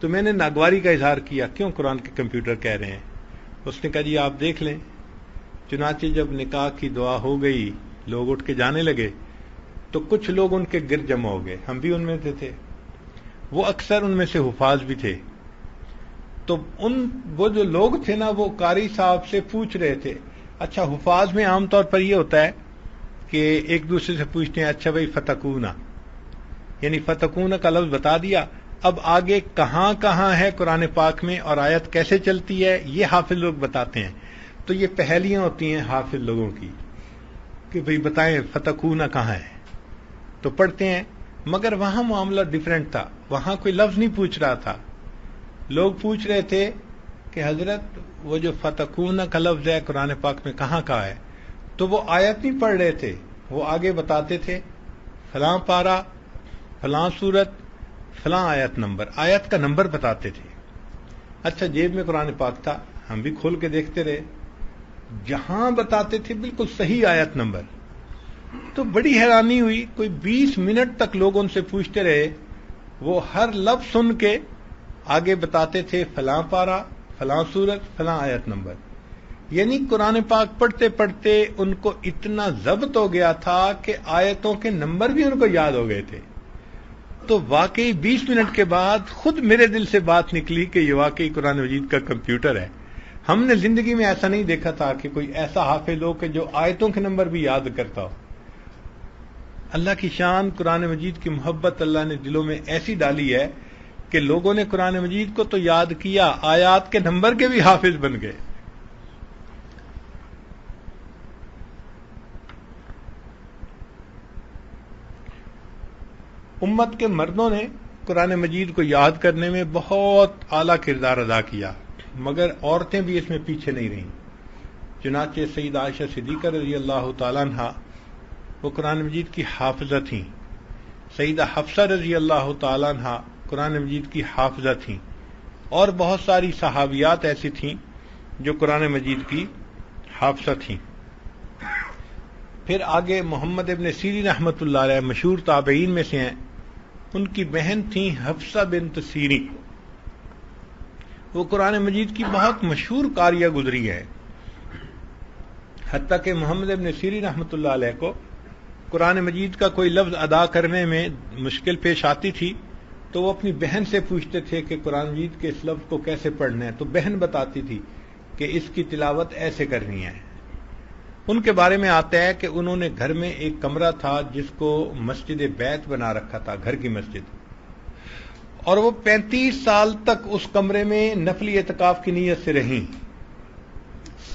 تو میں نے ناگواری کا اظہار کیا، کیوں قرآن کے کمپیوٹر کہہ رہے ہیں؟ اس نے کہا جی آپ دیکھ لیں. چنانچہ جب نکاح کی دعا ہو گئی، لوگ اٹھ کے جانے لگے تو کچھ لوگ ان کے گرد جمع ہو گئے، ہم بھی ان میں سے تھے. وہ اکثر ان میں سے حفاظ بھی تھے. تو وہ جو لوگ تھے نا وہ قاری صاحب سے پوچھ رہے تھے. اچھا حفاظ میں عام طور پر یہ ہوتا ہے کہ ایک دوسرے سے پوچھتے ہیں اچھا بھائی فتکونا، یعنی فتکونا کا لفظ بتا دیا، اب آگے کہاں کہاں ہے قرآن پاک میں اور آیت کیسے چلتی ہے یہ حافظ لوگ بتاتے ہیں. تو یہ پہلیاں ہوتی ہیں حافظ لوگوں کی کہ بھئی بتائیں فتکونا کہاں ہے، تو پڑھتے ہیں. مگر وہاں معاملہ ڈیفرنٹ تھا، وہاں کوئی لفظ نہیں پوچھ رہا تھا. لوگ پوچھ رہے تھے کہ حضرت وہ جو فتکونا کا لفظ ہے قرآن پاک میں کہاں کہاں ہے. تو وہ آیت نہیں پڑھ رہے تھے، وہ آگے بتاتے تھے فلاں پارا، فلاں سورت، فلاں آیت نمبر، آیت کا نمبر بتاتے تھے. اچھا جیب میں قرآن پاک تھا، ہم بھی کھول کے دیکھتے رہے، جہاں بتاتے تھے بالکل صحیح آیت نمبر. تو بڑی حیرانی ہوئی، کوئی 20 منٹ تک لوگ ان سے پوچھتے رہے، وہ ہر لفظ سن کے آگے بتاتے تھے فلاں پارا، فلاں سورت، فلاں آیت نمبر. یعنی قرآن پاک پڑھتے پڑھتے ان کو اتنا ضبط ہو گیا تھا کہ آیتوں کے نمبر بھی ان کو یاد ہو گئے تھے. تو واقعی 20 منٹ کے بعد خود میرے دل سے بات نکلی کہ یہ واقعی قرآن مجید کا کمپیوٹر ہے. ہم نے زندگی میں ایسا نہیں دیکھا تھا کہ کوئی ایسا حافظ ہو کہ جو آیتوں کے نمبر بھی یاد کرتا ہو. اللہ کی شان، قرآن مجید کی محبت اللہ نے دلوں میں ایسی ڈالی ہے کہ لوگوں نے قرآن مجید کو تو یاد کیا، آیات کے نمبر کے بھی حافظ بن گئے. امت کے مردوں نے قرآن مجید کو یاد کرنے میں بہت اعلیٰ کردار ادا کیا، مگر عورتیں بھی اس میں پیچھے نہیں رہیں. چنانچہ سیدہ عائشہ صدیقہ رضی اللہ تعالیٰ عنہا وہ قرآن مجید کی حافظہ تھیں. سیدہ حفصہ رضی اللہ تعالیٰ عنہا قرآن مجید کی حافظہ تھیں، اور بہت ساری صحابیات ایسی تھیں جو قرآن مجید کی حافظہ تھیں. پھر آگے محمد ابن سیرین رحمۃ اللہ علیہ مشہور تابعین میں سے ہیں، ان کی بہن تھیں حفصہ بنت سیرین. وہ قرآن مجید کی بہت مشہور قاریہ گزری ہے، حتیٰ کہ محمد ابن سیرین رحمۃ اللہ علیہ کو قرآن مجید کا کوئی لفظ ادا کرنے میں مشکل پیش آتی تھی تو وہ اپنی بہن سے پوچھتے تھے کہ قرآن مجید کے اس لفظ کو کیسے پڑھنا ہے. تو بہن بتاتی تھی کہ اس کی تلاوت ایسے کرنی ہے. ان کے بارے میں آتا ہے کہ انہوں نے گھر میں ایک کمرہ تھا جس کو مسجد بیت بنا رکھا تھا، گھر کی مسجد، اور وہ 35 سال تک اس کمرے میں نفلی اعتکاف کی نیت سے رہیں.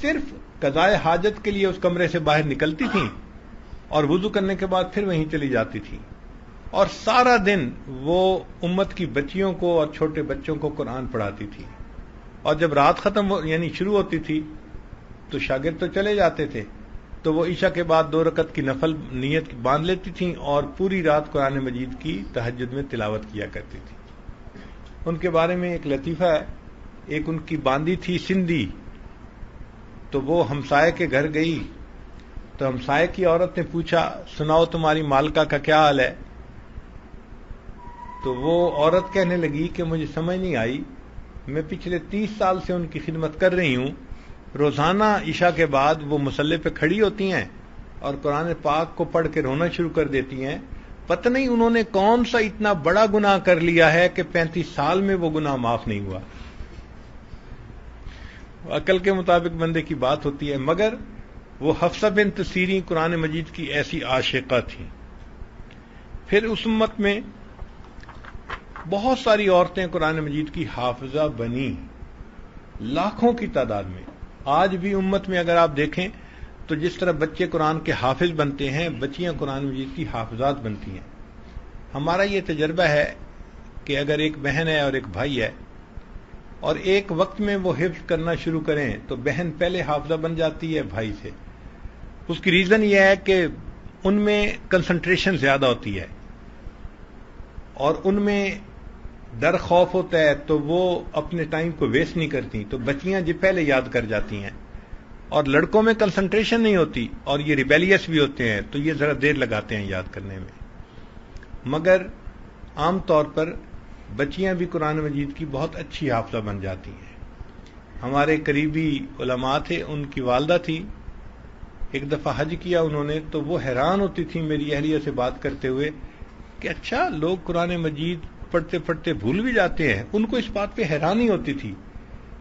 صرف قضائے حاجت کے لیے اس کمرے سے باہر نکلتی تھیں اور وضو کرنے کے بعد پھر وہیں چلی جاتی تھیں، اور سارا دن وہ امت کی بچیوں کو اور چھوٹے بچوں کو قرآن پڑھاتی تھی. اور جب رات ختم یعنی شروع ہوتی تھی تو شاگرد تو چلے جاتے تھے، تو وہ عشاء کے بعد 2 رکعت کی نفل نیت باندھ لیتی تھیں اور پوری رات قرآن مجید کی تہجد میں تلاوت کیا کرتی تھی۔ ان کے بارے میں ایک لطیفہ ہے، ایک ان کی باندی تھی سندھی، تو وہ ہمسائے کے گھر گئی تو ہمسائے کی عورت نے پوچھا سناؤ تمہاری مالکہ کا کیا حال ہے؟ تو وہ عورت کہنے لگی کہ مجھے سمجھ نہیں آئی، میں پچھلے 30 سال سے ان کی خدمت کر رہی ہوں، روزانہ عشاء کے بعد وہ مصلی پہ کھڑی ہوتی ہیں اور قرآن پاک کو پڑھ کے رونا شروع کر دیتی ہیں، پتہ نہیں انہوں نے کون سا اتنا بڑا گناہ کر لیا ہے کہ 35 سال میں وہ گناہ معاف نہیں ہوا۔ عقل کے مطابق بندے کی بات ہوتی ہے، مگر وہ حفصہ بنت سیرین قرآن مجید کی ایسی عاشقہ تھیں۔ پھر اس امت میں بہت ساری عورتیں قرآن مجید کی حافظہ بنی، لاکھوں کی تعداد میں۔ آج بھی امت میں اگر آپ دیکھیں تو جس طرح بچے قرآن کے حافظ بنتے ہیں، بچیاں قرآن مجید کی حافظات بنتی ہیں۔ ہمارا یہ تجربہ ہے کہ اگر ایک بہن ہے اور ایک بھائی ہے اور ایک وقت میں وہ حفظ کرنا شروع کریں تو بہن پہلے حافظہ بن جاتی ہے بھائی سے۔ اس کی ریزن یہ ہے کہ ان میں کنسنٹریشن زیادہ ہوتی ہے اور ان میں ڈر خوف ہوتا ہے، تو وہ اپنے ٹائم کو ویسٹ نہیں کرتی، تو بچیاں جی پہلے یاد کر جاتی ہیں۔ اور لڑکوں میں کنسنٹریشن نہیں ہوتی اور یہ ریبیلیس بھی ہوتے ہیں، تو یہ ذرا دیر لگاتے ہیں یاد کرنے میں۔ مگر عام طور پر بچیاں بھی قرآن مجید کی بہت اچھی حافظہ بن جاتی ہیں۔ ہمارے قریبی علماء تھے، ان کی والدہ تھی، ایک دفعہ حج کیا انہوں نے، تو وہ حیران ہوتی تھی میری اہلیہ سے بات کرتے ہوئے کہ اچھا لوگ قرآن مجید پڑھتے پڑھتے بھول بھی جاتے ہیں۔ ان کو اس بات پہ حیرانی ہوتی تھی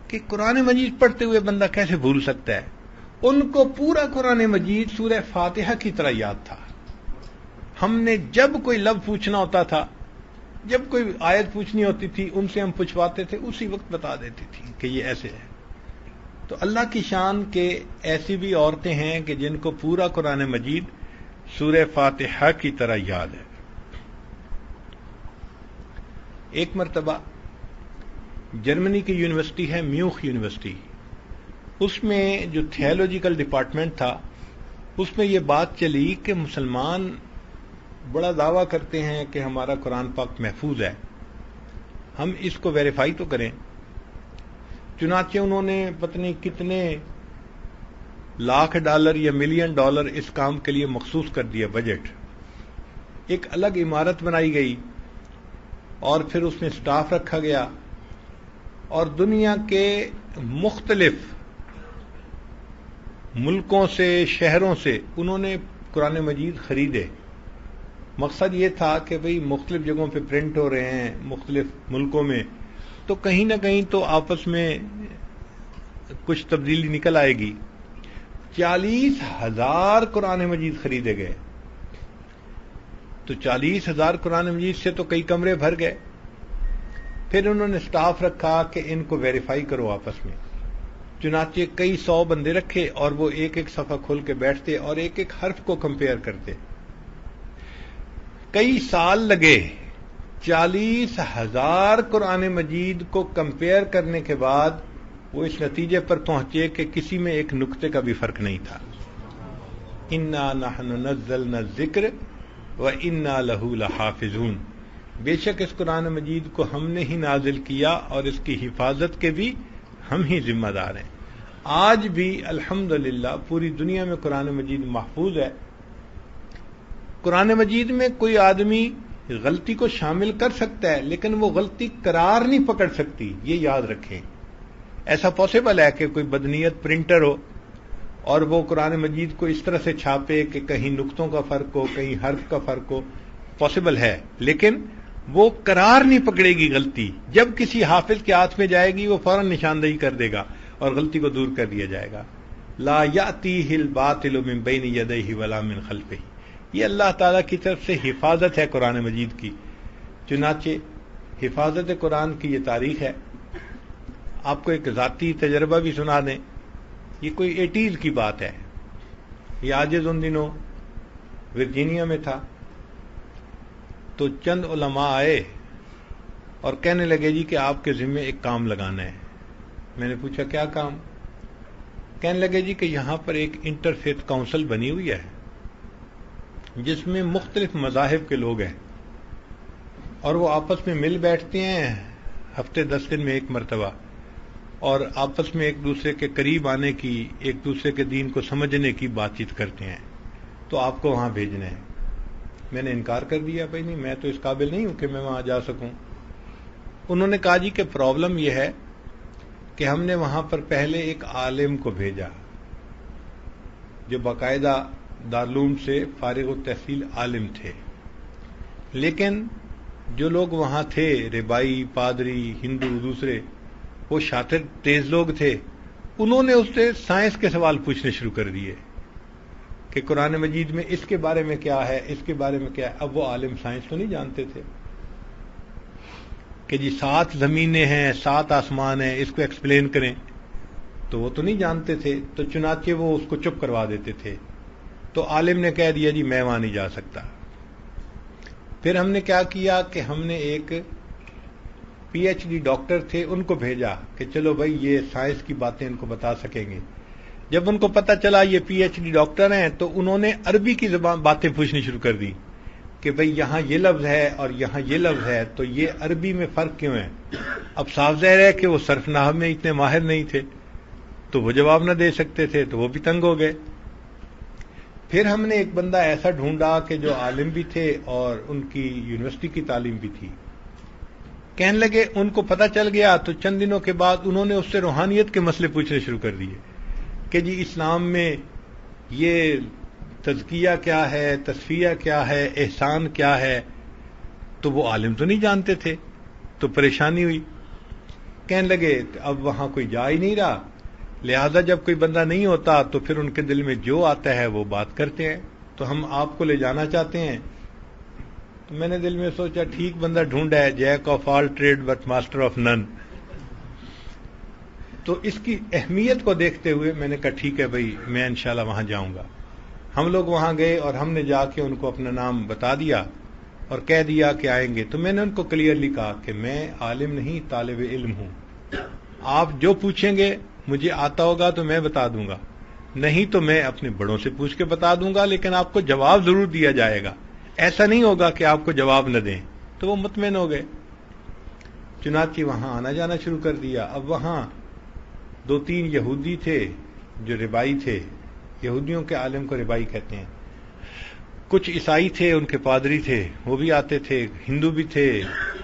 کہ قرآن مجید پڑھتے ہوئے بندہ کیسے بھول سکتا ہے۔ ان کو پورا قرآن مجید سورہ فاتحہ کی طرح یاد تھا۔ ہم نے جب کوئی لفظ پوچھنا ہوتا تھا، جب کوئی آیت پوچھنی ہوتی تھی، ان سے ہم پوچھواتے تھے، اسی وقت بتا دیتی تھی کہ یہ ایسے ہے۔ تو اللہ کی شان کے ایسی بھی عورتیں ہیں کہ جن کو پورا قرآن مجید سورہ فاتحہ کی طرح یاد ہے۔ ایک مرتبہ جرمنی کی یونیورسٹی ہے میوخ یونیورسٹی، اس میں جو تھیولوجیکل ڈپارٹمنٹ تھا، اس میں یہ بات چلی کہ مسلمان بڑا دعویٰ کرتے ہیں کہ ہمارا قرآن پاک محفوظ ہے، ہم اس کو ویریفائی تو کریں۔ چنانچہ انہوں نے پتہ نہیں کتنے $1,00,000 یا $1 ملین اس کام کے لیے مخصوص کر دیا بجٹ۔ ایک الگ عمارت بنائی گئی اور پھر اس میں سٹاف رکھا گیا اور دنیا کے مختلف ملکوں سے، شہروں سے انہوں نے قرآن مجید خریدے۔ مقصد یہ تھا کہ بھئی مختلف جگہوں پہ پرنٹ ہو رہے ہیں مختلف ملکوں میں، تو کہیں نہ کہیں تو آپس میں کچھ تبدیلی نکل آئے گی۔ 40,000 قرآن مجید خریدے گئے، تو 40,000 قرآن مجید سے تو کئی کمرے بھر گئے۔ پھر انہوں نے سٹاف رکھا کہ ان کو ویریفائی کرو آپس میں، چنانچہ کئی 100 بندے رکھے اور وہ ایک ایک صفحہ کھول کے بیٹھتے اور ایک ایک حرف کو کمپیئر کرتے۔ کئی سال لگے 40,000 قرآن مجید کو کمپیئر کرنے کے بعد وہ اس نتیجے پر پہنچے کہ کسی میں ایک نقطے کا بھی فرق نہیں تھا۔ انا نحن نزلنا الذکر وَإِنَّا لَهُ لَحَافِظُونَ، بے شک اس قرآن مجید کو ہم نے ہی نازل کیا اور اس کی حفاظت کے بھی ہم ہی ذمہ دار ہیں۔ آج بھی الحمدللہ پوری دنیا میں قرآن مجید محفوظ ہے۔ قرآن مجید میں کوئی آدمی غلطی کو شامل کر سکتا ہے لیکن وہ غلطی قرار نہیں پکڑ سکتی، یہ یاد رکھیں۔ ایسا پاسبل ہے کہ کوئی بدنیت پرنٹر ہو اور وہ قرآن مجید کو اس طرح سے چھاپے کہ کہیں نقطوں کا فرق ہو، کہیں حرف کا فرق ہو، پاسبل ہے، لیکن وہ قرار نہیں پکڑے گی غلطی۔ جب کسی حافظ کے ہاتھ میں جائے گی وہ فوراً نشاندہی کر دے گا اور غلطی کو دور کر دیا جائے گا۔ لا یأتیہ الباطل من بین یدیہ ولا من خلفہ، یہ اللہ تعالیٰ کی طرف سے حفاظت ہے قرآن مجید کی۔ چنانچہ حفاظت قرآن کی یہ تاریخ ہے۔ آپ کو ایک ذاتی تجربہ بھی سنا دیں، یہ کوئی 80s کی بات ہے۔ یہ عاجز ان دنوں ورجینیا میں تھا، تو چند علماء آئے اور کہنے لگے جی کہ آپ کے ذمے ایک کام لگانا ہے۔ میں نے پوچھا کیا کام؟ کہنے لگے جی کہ یہاں پر ایک انٹرفیتھ کاؤنسل بنی ہوئی ہے جس میں مختلف مذاہب کے لوگ ہیں اور وہ آپس میں مل بیٹھتے ہیں ہفتے 10 دن میں ایک مرتبہ اور آپس میں ایک دوسرے کے قریب آنے کی، ایک دوسرے کے دین کو سمجھنے کی بات چیت کرتے ہیں، تو آپ کو وہاں بھیجنا ہے۔ میں نے انکار کر دیا، بھائی نہیں، میں تو اس قابل نہیں ہوں کہ میں وہاں جا سکوں۔ انہوں نے کہا جی کہ پرابلم یہ ہے کہ ہم نے وہاں پر پہلے ایک عالم کو بھیجا جو باقاعدہ دارالعلوم سے فارغ التحصیل عالم تھے، لیکن جو لوگ وہاں تھے، ربائی، پادری، ہندو، دوسرے، وہ شاطر تیز لوگ تھے، انہوں نے اس سے سائنس کے سوال پوچھنے شروع کر دیے کہ قرآن مجید میں اس کے بارے میں کیا ہے، اس کے بارے میں کیا ہے۔ اب وہ عالم سائنس تو نہیں جانتے تھے کہ جی 7 زمینیں ہیں، 7 آسمان ہیں، اس کو ایکسپلین کریں، تو وہ تو نہیں جانتے تھے، تو چنانچہ وہ اس کو چپ کروا دیتے تھے۔ تو عالم نے کہہ دیا جی میں وہاں نہیں جا سکتا۔ پھر ہم نے کیا کیا کہ ہم نے ایک پی ایچ ڈی ڈاکٹر تھے ان کو بھیجا کہ چلو بھائی یہ سائنس کی باتیں ان کو بتا سکیں گے۔ جب ان کو پتہ چلا یہ پی ایچ ڈی ڈاکٹر ہیں تو انہوں نے عربی کی زبان باتیں پوچھنی شروع کر دی کہ بھئی یہاں یہ لفظ ہے اور یہاں یہ لفظ ہے، تو یہ عربی میں فرق کیوں ہے؟ اب صاف ظاہر ہے کہ وہ صرف نحو میں اتنے ماہر نہیں تھے، تو وہ جواب نہ دے سکتے تھے، تو وہ بھی تنگ ہو گئے۔ پھر ہم نے ایک بندہ ایسا ڈھونڈا کہ جو عالم بھی تھے اور ان کی یونیورسٹی کی تعلیم بھی تھی۔ کہنے لگے ان کو پتہ چل گیا، تو چند دنوں کے بعد انہوں نے اس سے روحانیت کے مسئلے پوچھنے شروع کر دیے کہ جی اسلام میں یہ تزکیہ کیا ہے، تصفیہ کیا ہے، احسان کیا ہے، تو وہ عالم تو نہیں جانتے تھے، تو پریشانی ہوئی۔ کہنے لگے اب وہاں کوئی جا ہی نہیں رہا، لہذا جب کوئی بندہ نہیں ہوتا تو پھر ان کے دل میں جو آتا ہے وہ بات کرتے ہیں، تو ہم آپ کو لے جانا چاہتے ہیں۔ تو میں نے دل میں سوچا ٹھیک بندہ ڈھونڈا ہے، jack of all trade but master of none. تو اس کی اہمیت کو دیکھتے ہوئے میں نے کہا ٹھیک ہے بھائی میں انشاءاللہ وہاں جاؤں گا۔ ہم لوگ وہاں گئے اور ہم نے جا کے ان کو اپنا نام بتا دیا اور کہہ دیا کہ آئیں گے۔ تو میں نے ان کو کلیئرلی کہا کہ میں عالم نہیں، طالب علم ہوں، آپ جو پوچھیں گے مجھے آتا ہوگا تو میں بتا دوں گا، نہیں تو میں اپنے بڑوں سے پوچھ کے بتا دوں گا، لیکن آپ کو جواب ضرور دیا جائے گا، ایسا نہیں ہوگا کہ آپ کو جواب نہ دیں۔ تو وہ مطمئن ہو گئے، چنانچہ وہاں آنا جانا شروع کر دیا۔ اب وہاں 2-3 یہودی تھے جو ربائی تھے، یہودیوں کے عالم کو ربائی کہتے ہیں، کچھ عیسائی تھے ان کے پادری تھے، وہ بھی آتے تھے، ہندو بھی تھے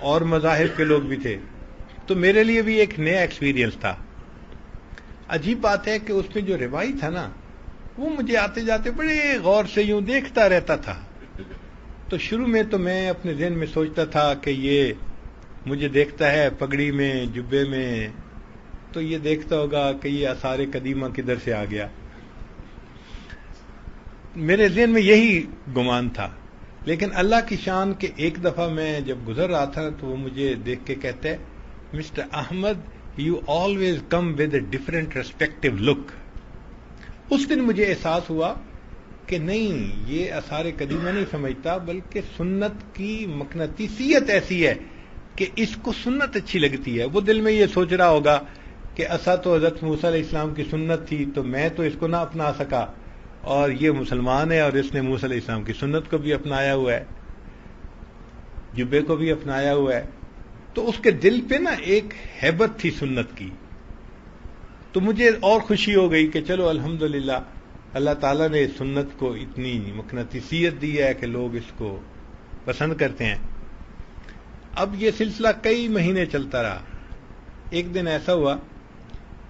اور مذاہب کے لوگ بھی تھے۔ تو میرے لیے بھی ایک نیا ایکسپیرینس تھا۔ عجیب بات ہے کہ اس میں جو ربائی تھا نا، وہ مجھے آتے جاتے بڑے غور سے یوں دیکھتا رہتا تھا۔ تو شروع میں تو میں اپنے ذہن میں سوچتا تھا کہ یہ مجھے دیکھتا ہے پگڑی میں، جبے میں، تو یہ دیکھتا ہوگا کہ یہ آثار قدیمہ کدھر سے آ گیا، میرے ذہن میں یہی گمان تھا۔ لیکن اللہ کی شان کہ ایک دفعہ میں جب گزر رہا تھا تو وہ مجھے دیکھ کے کہتا ہے mister Ahmed you always come with a different respective look. اس دن مجھے احساس ہوا کہ نہیں، یہ آثار قدیمہ نہیں سمجھتا، بلکہ سنت کی مقناطیسیت ایسی ہے کہ اس کو سنت اچھی لگتی ہے۔ وہ دل میں یہ سوچ رہا ہوگا کہ ایسا تو حضرت موسیٰ علیہ السلام کی سنت تھی تو میں تو اس کو نہ اپنا سکا، اور یہ مسلمان ہے اور اس نے موسیٰ علیہ السلام کی سنت کو بھی اپنایا ہوا ہے، جبے کو بھی اپنایا ہوا ہے۔ تو اس کے دل پہ نا ایک ہیبت تھی سنت کی۔ تو مجھے اور خوشی ہو گئی کہ چلو الحمدللہ اللہ تعالیٰ نے سنت کو اتنی مقناطیسیت دی ہے کہ لوگ اس کو پسند کرتے ہیں۔ اب یہ سلسلہ کئی مہینے چلتا رہا۔ ایک دن ایسا ہوا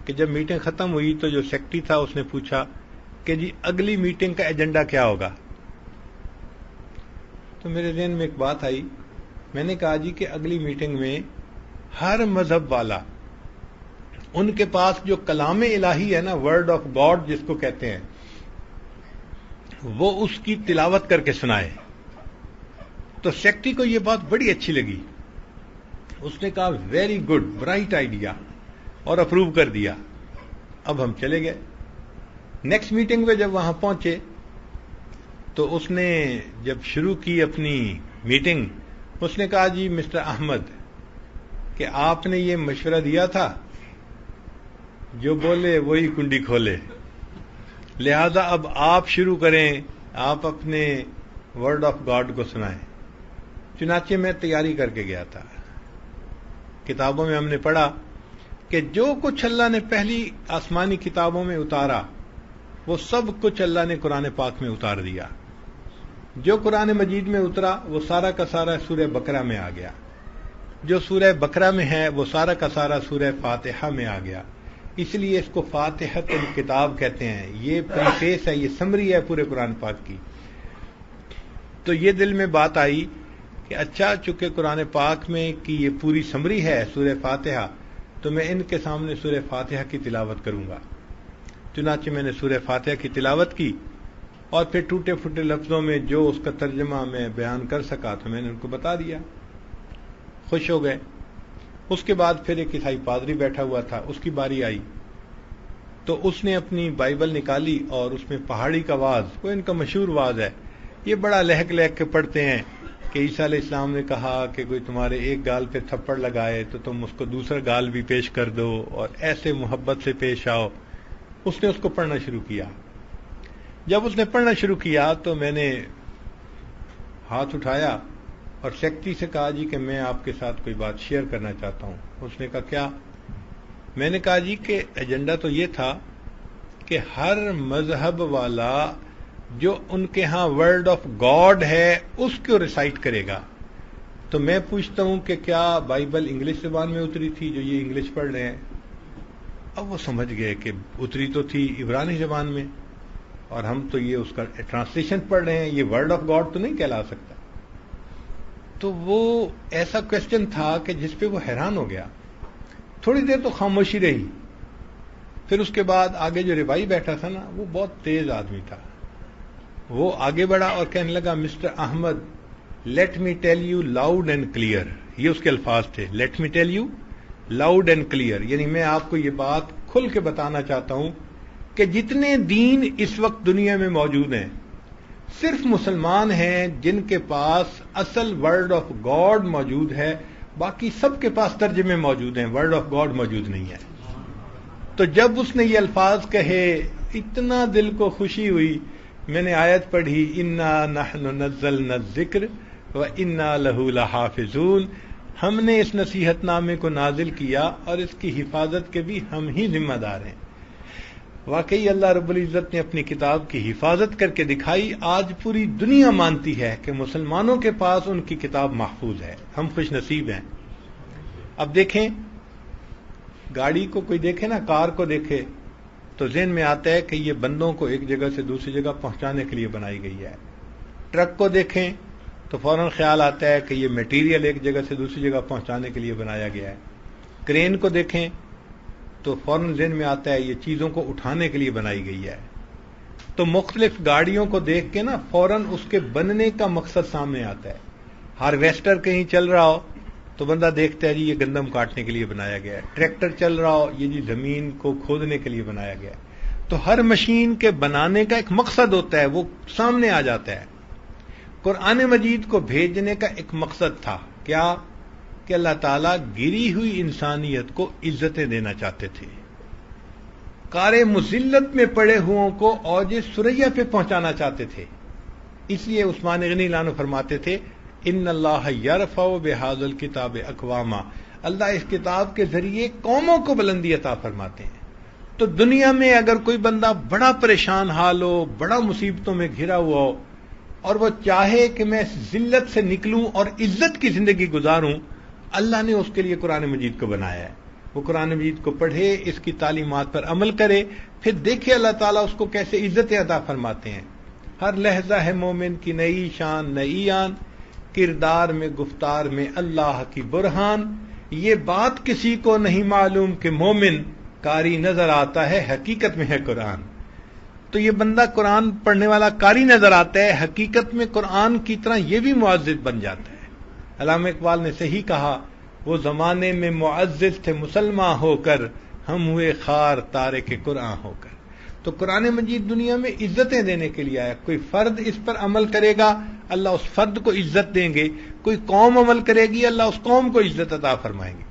کہ جب میٹنگ ختم ہوئی تو جو سیکرٹری تھا اس نے پوچھا کہ جی اگلی میٹنگ کا ایجنڈا کیا ہوگا؟ تو میرے ذہن میں ایک بات آئی، میں نے کہا جی کہ اگلی میٹنگ میں ہر مذہب والا ان کے پاس جو کلام الہی ہے نا، ورڈ آف گاڈ جس کو کہتے ہیں، وہ اس کی تلاوت کر کے سنائے۔ تو سیکرٹری کو یہ بات بڑی اچھی لگی، اس نے کہا ویری گڈ، برائٹ آئیڈیا، اور اپروو کر دیا۔ اب ہم چلے گئے۔ نیکسٹ میٹنگ میں جب وہاں پہنچے تو اس نے جب شروع کی اپنی میٹنگ، اس نے کہا جی مسٹر احمد کہ آپ نے یہ مشورہ دیا تھا جو بولے وہی کنڈی کھولے، لہذا اب آپ شروع کریں، آپ اپنے ورڈ آف گاڈ کو سنائیں۔ چنانچہ میں تیاری کر کے گیا تھا۔ کتابوں میں ہم نے پڑھا کہ جو کچھ اللہ نے پہلی آسمانی کتابوں میں اتارا وہ سب کچھ اللہ نے قرآن پاک میں اتار دیا۔ جو قرآن مجید میں اترا وہ سارا کا سارا سورہ بقرہ میں آ گیا، جو سورہ بقرہ میں ہے وہ سارا کا سارا سورہ فاتحہ میں آ گیا۔ اس لیے اس کو فاتحۃ الکتاب کہتے ہیں۔ یہ پریفیس ہے، یہ سمری ہے پورے قرآن پاک کی۔ تو یہ دل میں بات آئی کہ اچھا، چونکہ قرآن پاک میں کی یہ پوری سمری ہے سورہ فاتحہ، تو میں ان کے سامنے سورہ فاتحہ کی تلاوت کروں گا۔ چنانچہ میں نے سورہ فاتحہ کی تلاوت کی، اور پھر ٹوٹے پھوٹے لفظوں میں جو اس کا ترجمہ میں بیان کر سکا تو میں نے ان کو بتا دیا۔ خوش ہو گئے۔ اس کے بعد پھر ایک عیسائی پادری بیٹھا ہوا تھا، اس کی باری آئی تو اس نے اپنی بائبل نکالی اور اس میں پہاڑی کا واز، وہ ان کا مشہور واز ہے، یہ بڑا لہک لہک کے پڑھتے ہیں کہ عیسیٰ علیہ السلام نے کہا کہ کوئی تمہارے ایک گال پہ تھپڑ لگائے تو تم اس کو دوسرا گال بھی پیش کر دو اور ایسے محبت سے پیش آؤ۔ اس نے اس کو پڑھنا شروع کیا۔ جب اس نے پڑھنا شروع کیا تو میں نے ہاتھ اٹھایا اور سیکرٹری سے کہا جی کہ میں آپ کے ساتھ کوئی بات شیئر کرنا چاہتا ہوں۔ اس نے کہا کیا؟ میں نے کہا جی کہ ایجنڈا تو یہ تھا کہ ہر مذہب والا جو ان کے ہاں ورڈ آف گاڈ ہے اس کو ریسائٹ کرے گا۔ تو میں پوچھتا ہوں کہ کیا بائبل انگلش زبان میں اتری تھی جو یہ انگلش پڑھ رہے ہیں؟ اب وہ سمجھ گئے کہ اتری تو تھی عبرانی زبان میں، اور ہم تو یہ اس کا ٹرانسلیشن پڑھ رہے ہیں، یہ ورڈ آف گاڈ تو نہیں کہلا سکتا۔ تو وہ ایسا کوشچن تھا کہ جس پہ وہ حیران ہو گیا۔ تھوڑی دیر تو خاموشی رہی، پھر اس کے بعد آگے جو ربائی بیٹھا تھا نا، وہ بہت تیز آدمی تھا، وہ آگے بڑھا اور کہنے لگا mister Ahmed, let me tell you loud and clear, یہ اس کے الفاظ تھے، let me tell you loud and clear, یعنی میں آپ کو یہ بات کھل کے بتانا چاہتا ہوں کہ جتنے دین اس وقت دنیا میں موجود ہیں، صرف مسلمان ہیں جن کے پاس اصل ورڈ آف گاڈ موجود ہے، باقی سب کے پاس ترجمے موجود ہیں، ورڈ آف گاڈ موجود نہیں ہے۔ تو جب اس نے یہ الفاظ کہے اتنا دل کو خوشی ہوئی، میں نے آیت پڑھی، انا نحن نزلنا الذکر وانا لہ لحافظون، ہم نے اس نصیحت نامے کو نازل کیا اور اس کی حفاظت کے بھی ہم ہی ذمہ دار ہیں۔ واقعی اللہ رب العزت نے اپنی کتاب کی حفاظت کر کے دکھائی۔ آج پوری دنیا مانتی ہے کہ مسلمانوں کے پاس ان کی کتاب محفوظ ہے، ہم خوش نصیب ہیں۔ اب دیکھیں، گاڑی کو کوئی دیکھے نا، کار کو دیکھے تو ذہن میں آتا ہے کہ یہ بندوں کو ایک جگہ سے دوسری جگہ پہنچانے کے لیے بنائی گئی ہے۔ ٹرک کو دیکھیں تو فوراً خیال آتا ہے کہ یہ میٹیریل ایک جگہ سے دوسری جگہ پہنچانے کے لیے بنایا گیا ہے۔ کرین کو دیکھیں تو فوراً ذہن میں آتا ہے یہ چیزوں کو اٹھانے کے لیے بنائی گئی ہے۔ تو مختلف گاڑیوں کو دیکھ کے نا فوراً اس کے بننے کا مقصد سامنے آتا ہے۔ ہارویسٹر کہیں چل رہا ہو تو بندہ دیکھتا ہے جی یہ گندم کاٹنے کے لیے بنایا گیا ہے، ٹریکٹر چل رہا ہو یہ جی زمین کو کھودنے کے لیے بنایا گیا ہے۔ تو ہر مشین کے بنانے کا ایک مقصد ہوتا ہے، وہ سامنے آ جاتا ہے۔ قرآن مجید کو بھیجنے کا ایک مقصد تھا، کیا؟ کہ اللہ تعالیٰ گری ہوئی انسانیت کو عزتیں دینا چاہتے تھے، کار مذلت میں پڑے ہوں کو اوج ثریا پہ پہنچانا چاہتے تھے۔ اس لیے عثمان غنی اللہ عنہ فرماتے تھے، ان اللہ یرفع بہذا الکتاب اقواما، اللہ اس کتاب کے ذریعے قوموں کو بلندی عطا فرماتے ہیں۔ تو دنیا میں اگر کوئی بندہ بڑا پریشان حال ہو، بڑا مصیبتوں میں گھرا ہوا ہو، اور وہ چاہے کہ میں اس ذلت سے نکلوں اور عزت کی زندگی گزاروں، اللہ نے اس کے لیے قرآن مجید کو بنایا ہے۔ وہ قرآن مجید کو پڑھے، اس کی تعلیمات پر عمل کرے، پھر دیکھے اللہ تعالیٰ اس کو کیسے عزت عطا فرماتے ہیں۔ ہر لحظہ ہے مومن کی نئی شان نئی آن، کردار میں گفتار میں اللہ کی برہان، یہ بات کسی کو نہیں معلوم کہ مومن قاری نظر آتا ہے حقیقت میں ہے قرآن۔ تو یہ بندہ قرآن پڑھنے والا قاری نظر آتا ہے، حقیقت میں قرآن کی طرح یہ بھی معزز بن جاتا ہے۔ علامہ اقبال نے صحیح کہا، وہ زمانے میں معزز تھے مسلمان ہو کر، ہم ہوئے خار تارک قرآن ہو کر۔ تو قرآن مجید دنیا میں عزتیں دینے کے لیے آیا۔ کوئی فرد اس پر عمل کرے گا، اللہ اس فرد کو عزت دیں گے، کوئی قوم عمل کرے گی، اللہ اس قوم کو عزت عطا فرمائیں گے۔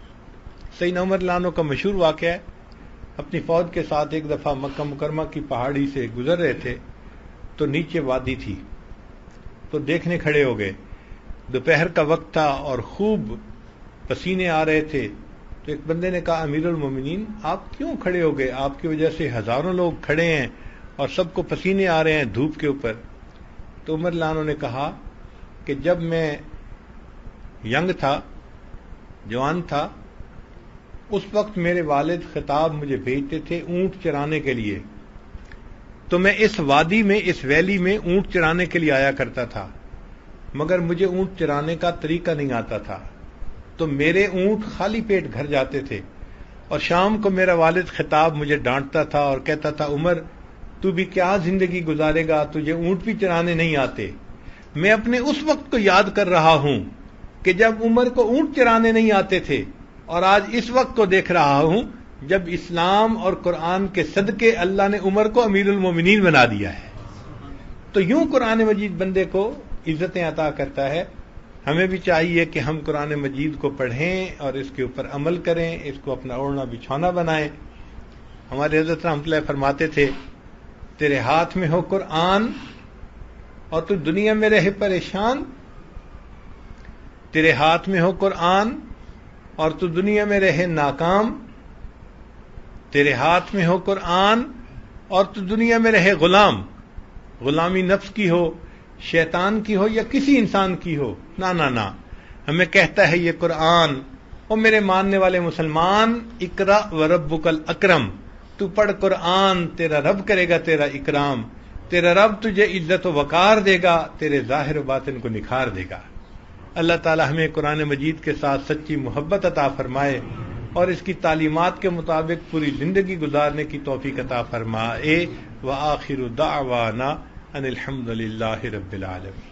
سیدنا عمر رضی اللہ عنہ کا مشہور واقعہ ہے، اپنی فوج کے ساتھ ایک دفعہ مکہ مکرمہ کی پہاڑی سے گزر رہے تھے تو نیچے وادی تھی، تو دیکھنے کھڑے ہو گئے. دوپہر کا وقت تھا اور خوب پسینے آ رہے تھے. تو ایک بندے نے کہا امیر المومنین آپ کیوں کھڑے ہو گئے؟ آپ کی وجہ سے ہزاروں لوگ کھڑے ہیں اور سب کو پسینے آ رہے ہیں دھوپ کے اوپر. تو عمر رضی اللہ عنہ نے کہا کہ جب میں ینگ تھا، جوان تھا، اس وقت میرے والد خطاب مجھے بھیجتے تھے اونٹ چرانے کے لیے، تو میں اس وادی میں، اس ویلی میں اونٹ چرانے کے لیے آیا کرتا تھا، مگر مجھے اونٹ چرانے کا طریقہ نہیں آتا تھا، تو میرے اونٹ خالی پیٹ گھر جاتے تھے، اور شام کو میرا والد خطاب مجھے ڈانٹتا تھا اور کہتا تھا عمر تو بھی کیا زندگی گزارے گا، تجھے اونٹ بھی چرانے نہیں آتے. میں اپنے اس وقت کو یاد کر رہا ہوں کہ جب عمر کو اونٹ چرانے نہیں آتے تھے، اور آج اس وقت کو دیکھ رہا ہوں جب اسلام اور قرآن کے صدقے اللہ نے عمر کو امیر المومنین بنا دیا ہے. تو یوں قرآن مجید بندے کو عزتیں عطا کرتا ہے. ہمیں بھی چاہیے کہ ہم قرآن مجید کو پڑھیں اور اس کے اوپر عمل کریں، اس کو اپنا اوڑھنا بچھونا بنائیں. ہمارے حضرت رحمۃ اللہ فرماتے تھے تیرے ہاتھ میں ہو قرآن اور تو دنیا میں رہے پریشان، تیرے ہاتھ میں ہو قرآن اور تو دنیا میں رہے ناکام، تیرے ہاتھ میں ہو قرآن اور تو دنیا میں رہے غلام. غلامی نفس کی ہو، شیطان کی ہو یا کسی انسان کی ہو، نہ ہمیں کہتا ہے یہ قرآن او میرے ماننے والے مسلمان اقرا وربک الاکرم، تو پڑھ قرآن، تیرا رب کرے گا تیرا اکرام، تیرا رب تجھے عزت و وقار دے گا، تیرے ظاہر و باطن کو نکھار دے گا. اللہ تعالی ہمیں قرآن مجید کے ساتھ سچی محبت عطا فرمائے اور اس کی تعلیمات کے مطابق پوری زندگی گزارنے کی توفیق عطا فرمائے. وآخر دعوانا ان الحمد للہ رب العالمین.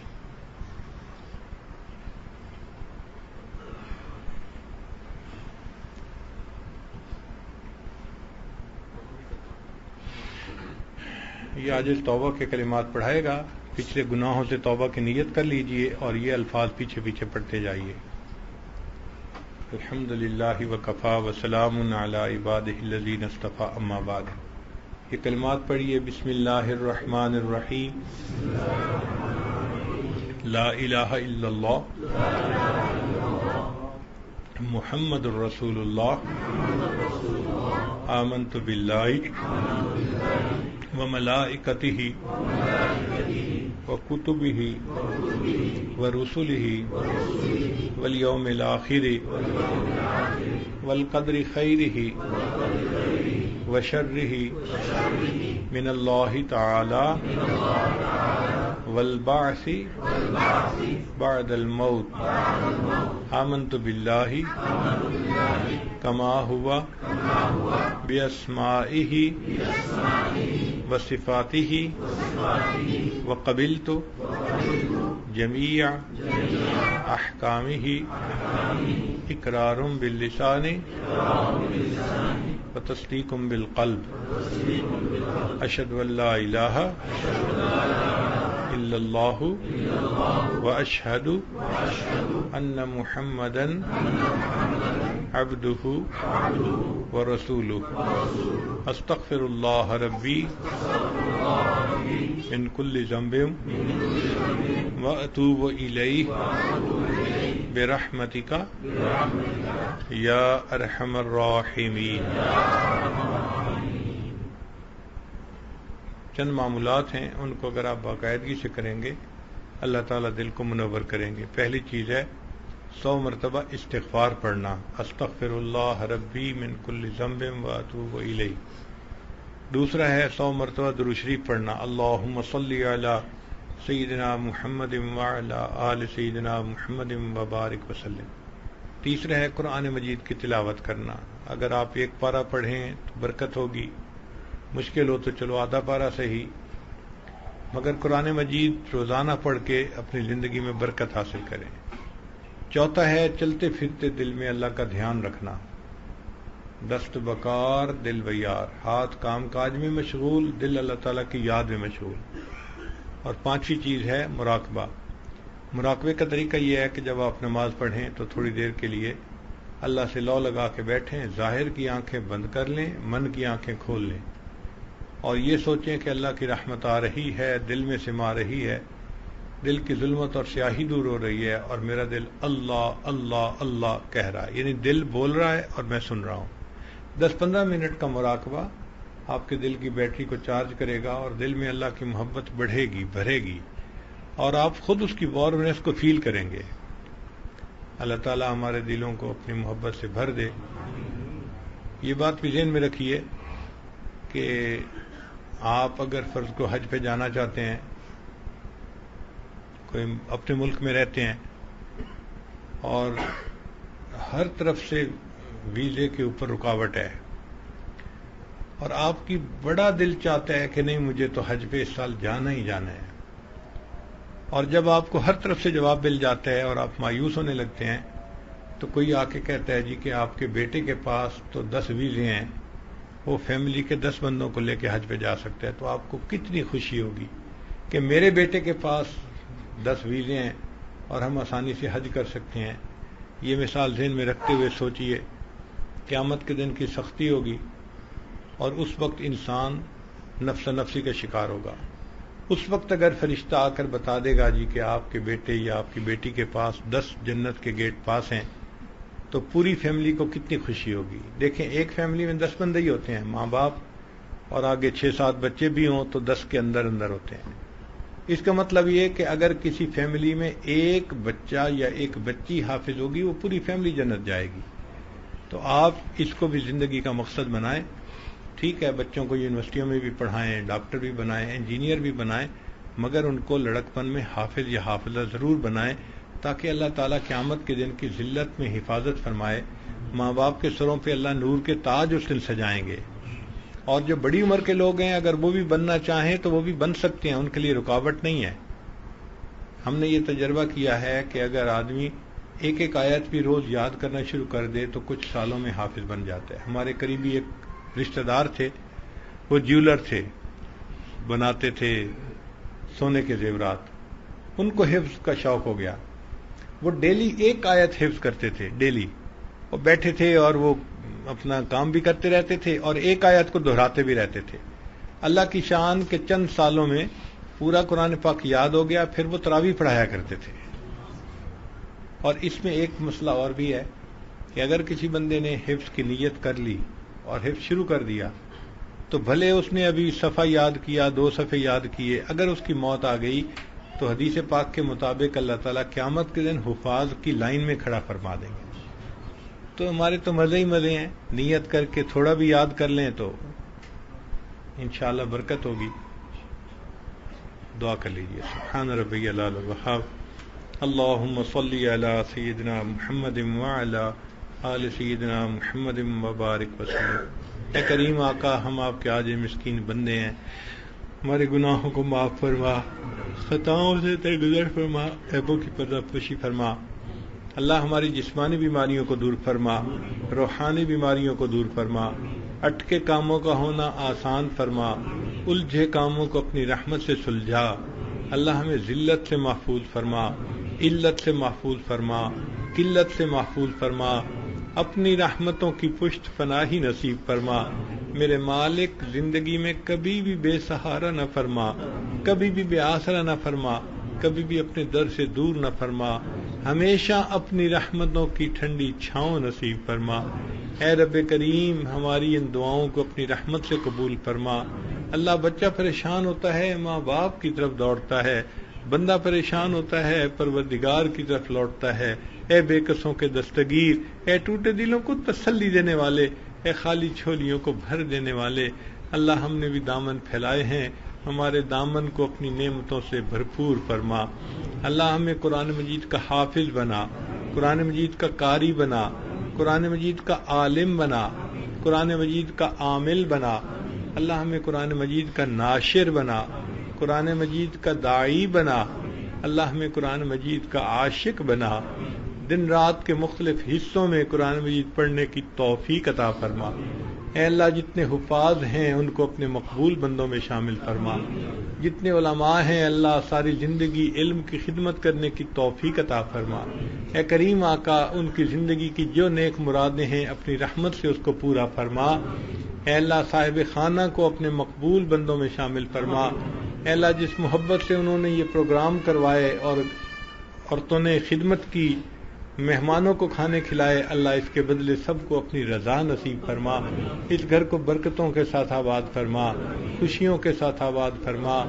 یہ آج توبہ کے کلمات پڑھائے گا. پچھلے گناہوں سے توبہ کی نیت کر لیجئے اور یہ الفاظ پیچھے پیچھے پڑھتے جائیے. الحمد للہ وکفا وسلام علی عبادہ الذین اصطفی اما بعد. یہ کلمات پڑھیے. بسم اللہ الرحمن الرحیم. لا الہ الا اللہ محمد الرسول اللہ. آمنت باللہ وملائکتہ وکتبہ ورسلہ والیوم الآخر والقدر خیرہ وشرہ من اللہ تعالی والبعث بعد الموت. آمنت باللہ کما ہوا باسمائہ وصفاتہ وقبلت جمیع احکامہ اقرار باللسان وتصدیق بالقلب. اشہد ان لا الہ الا اللہ واشہد ان محمدا عبدہ ورسولہ. استغفر اللہ ربی من کل ذنب واتوب الیہ برحمتک یا ارحم الراحمین. چند معمولات ہیں، ان کو اگر آپ باقاعدگی سے کریں گے اللہ تعالیٰ دل کو منور کریں گے. پہلی چیز ہے 100 مرتبہ استغفار پڑھنا. استغفر اللہ ربی من کل ذنب واتوب الیہ. دوسرا ہے 100 مرتبہ درود شریف پڑھنا. اللہم صلی علی سیدنا محمد وعلی آل سیدنا محمد وبارک وسلم. تیسرا ہے قرآن مجید کی تلاوت کرنا. اگر آپ ایک پارہ پڑھیں تو برکت ہوگی، مشکل ہو تو چلو آدھا پارہ صحیح، مگر قرآن مجید روزانہ پڑھ کے اپنی زندگی میں برکت حاصل کریں. چوتھا ہے چلتے پھرتے دل میں اللہ کا دھیان رکھنا. دست بکار دل بیار، ہاتھ کام کاج میں مشغول، دل اللہ تعالیٰ کی یاد میں مشغول. اور پانچویں چیز ہے مراقبہ. مراقبے کا طریقہ یہ ہے کہ جب آپ نماز پڑھیں تو تھوڑی دیر کے لیے اللہ سے لو لگا کے بیٹھیں، ظاہر کی آنکھیں بند کر لیں، من کی آنکھیں کھول لیں، اور یہ سوچیں کہ اللہ کی رحمت آ رہی ہے، دل میں سما رہی ہے، دل کی ظلمت اور سیاہی دور ہو رہی ہے، اور میرا دل اللہ اللہ اللہ کہہ رہا ہے، یعنی دل بول رہا ہے اور میں سن رہا ہوں۔ 10-15 منٹ کا مراقبہ آپ کے دل کی بیٹری کو چارج کرے گا، اور دل میں اللہ کی محبت بڑھے گی، بھرے گی، اور آپ خود اس کی وارمنس کو فیل کریں گے۔ اللہ تعالیٰ ہمارے دلوں کو اپنی محبت سے بھر دے۔ یہ بات بھی ذہن میں رکھیے کہ آپ اگر فرض کو حج پہ جانا چاہتے ہیں، کوئی اپنے ملک میں رہتے ہیں اور ہر طرف سے ویزے کے اوپر رکاوٹ ہے، اور آپ کی بڑا دل چاہتا ہے کہ نہیں مجھے تو حج پہ اس سال جانا ہی جانا ہے، اور جب آپ کو ہر طرف سے جواب مل جاتا ہے اور آپ مایوس ہونے لگتے ہیں، تو کوئی آ کے کہتا ہے جی کہ آپ کے بیٹے کے پاس تو 10 ویزے ہیں، وہ فیملی کے 10 بندوں کو لے کے حج پہ جا سکتا ہے، تو آپ کو کتنی خوشی ہوگی کہ میرے بیٹے کے پاس 10 ویزے ہیں اور ہم آسانی سے حج کر سکتے ہیں۔ یہ مثال ذہن میں رکھتے ہوئے سوچئے، قیامت کے دن کی سختی ہوگی، اور اس وقت انسان نفس نفسی کا شکار ہوگا۔ اس وقت اگر فرشتہ آ کر بتا دے گا جی کہ آپ کے بیٹے یا آپ کی بیٹی کے پاس 10 جنت کے گیٹ پاس ہیں، تو پوری فیملی کو کتنی خوشی ہوگی۔ دیکھیں، ایک فیملی میں 10 بندے ہی ہوتے ہیں، ماں باپ اور آگے 6-7 بچے بھی ہوں تو 10 کے اندر اندر ہوتے ہیں۔ اس کا مطلب یہ کہ اگر کسی فیملی میں ایک بچہ یا ایک بچی حافظ ہوگی، وہ پوری فیملی جنت جائے گی۔ تو آپ اس کو بھی زندگی کا مقصد بنائیں۔ ٹھیک ہے، بچوں کو یونیورسٹیوں میں بھی پڑھائیں، ڈاکٹر بھی بنائیں، انجینئر بھی بنائیں، مگر ان کو لڑکپن میں حافظ یا حافظہ ضرور بنائیں، تاکہ اللہ تعالیٰ قیامت کے دن کی ذلت میں حفاظت فرمائے۔ ماں باپ کے سروں پہ اللہ نور کے تاج اس دن سجائیں گے، اور جو بڑی عمر کے لوگ ہیں اگر وہ بھی بننا چاہیں تو وہ بھی بن سکتے ہیں، ان کے لیے رکاوٹ نہیں ہے۔ ہم نے یہ تجربہ کیا ہے کہ اگر آدمی ایک ایک آیت بھی روز یاد کرنا شروع کر دے تو کچھ سالوں میں حافظ بن جاتا ہے۔ ہمارے قریبی ایک رشتہ دار تھے، وہ جیولر تھے، بناتے تھے سونے کے زیورات۔ ان کو حفظ کا شوق ہو گیا، وہ ڈیلی ایک آیت حفظ کرتے تھے، ڈیلی وہ بیٹھے تھے اور وہ اپنا کام بھی کرتے رہتے تھے اور ایک آیت کو دہراتے بھی رہتے تھے۔ اللہ کی شان کے چند سالوں میں پورا قرآن پاک یاد ہو گیا، پھر وہ تراویح پڑھایا کرتے تھے۔ اور اس میں ایک مسئلہ اور بھی ہے کہ اگر کسی بندے نے حفظ کی نیت کر لی اور حفظ شروع کر دیا، تو بھلے اس نے ابھی صفحہ یاد کیا، 2 صفحے یاد کیے، اگر اس کی موت آ گئی تو حدیث پاک کے مطابق اللہ تعالیٰ قیامت کے دن حفاظ کی لائن میں کھڑا فرما دیں گے۔ تو ہمارے تو مزے ہی مزے ہیں، نیت کر کے تھوڑا بھی یاد کر لیں تو انشاءاللہ برکت ہوگی۔ دعا کر لیجیے۔ سبحان ربی العلی الوہاب، اللہم صلی علی سیدنا محمد وعلی آل سیدنا محمد وبارک وسلم۔ اے کریم آقا، ہم آپ کے عاجز مسکین بندے ہیں، ہمارے گناہوں کو معاف فرما، خطاؤں سے درگزر فرما، عیبوں کی پردہ پوشی فرما۔ اللہ ہماری جسمانی بیماریوں کو دور فرما، روحانی بیماریوں کو دور فرما، اٹکے کاموں کا ہونا آسان فرما، الجھے کاموں کو اپنی رحمت سے سلجھا۔ اللہ ہمیں ذلت سے محفوظ فرما، علت سے محفوظ فرما، قلت سے محفوظ فرما، اپنی رحمتوں کی پشت پناہی نصیب فرما۔ میرے مالک، زندگی میں کبھی بھی بے سہارا نہ فرما، کبھی بھی بے آسرا نہ فرما، کبھی بھی اپنے در سے دور نہ فرما، ہمیشہ اپنی رحمتوں کی ٹھنڈی چھاؤں نصیب فرما۔ اے رب کریم، ہماری ان دعاؤں کو اپنی رحمت سے قبول فرما۔ اللہ، بچہ پریشان ہوتا ہے ماں باپ کی طرف دوڑتا ہے، بندہ پریشان ہوتا ہے پروردگار کی طرف لوٹتا ہے۔ اے بے کسوں کے دستگیر، اے ٹوٹے دلوں کو تسلی دینے والے، اے خالی جھولیوں کو بھر دینے والے، اللہ ہم نے بھی دامن پھیلائے ہیں، ہمارے دامن کو اپنی نعمتوں سے بھرپور فرما۔ اللہ ہمیں قرآن مجید کا حافظ بنا، قرآن مجید کا قاری بنا، قرآن مجید کا عالم بنا، قرآن مجید کا عامل بنا۔ اللہ ہمیں قرآن مجید کا ناشر بنا، قرآن مجید کا داعی بنا۔ اللہ ہمیں قرآن مجید کا عاشق بنا۔ دن رات کے مختلف حصوں میں قرآن مجید پڑھنے کی توفیق عطا فرما۔ اے اللہ، جتنے حفاظ ہیں ان کو اپنے مقبول بندوں میں شامل فرما۔ جتنے علماء ہیں اللہ ساری زندگی علم کی خدمت کرنے کی توفیق عطا فرما۔ اے کریم آقا ان کی زندگی کی جو نیک مرادیں ہیں اپنی رحمت سے اس کو پورا فرما۔ اے اللہ صاحب خانہ کو اپنے مقبول بندوں میں شامل فرما۔ اے اللہ جس محبت سے انہوں نے یہ پروگرام کروائے اور عورتوں نے خدمت کی، مہمانوں کو کھانے کھلائے، اللہ اس کے بدلے سب کو اپنی رضا نصیب فرما۔ اس گھر کو برکتوں کے ساتھ آباد فرما، خوشیوں کے ساتھ آباد فرما،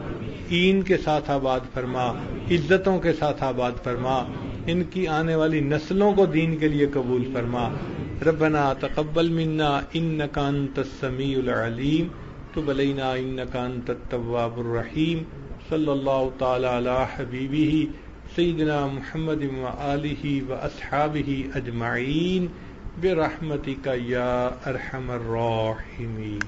این کے ساتھ آباد فرما، عزتوں کے ساتھ آباد فرما۔ ان کی آنے والی نسلوں کو دین کے لیے قبول فرما۔ ربنا تقبل منا انک انت السمیع العلیم تب علینا انک انت التواب الرحیم۔ صلی اللہ تعالی علی حبیبہ سیدنا محمد وآلہ واصحابہ اجمعین برحمتک یا ارحم الراحمین۔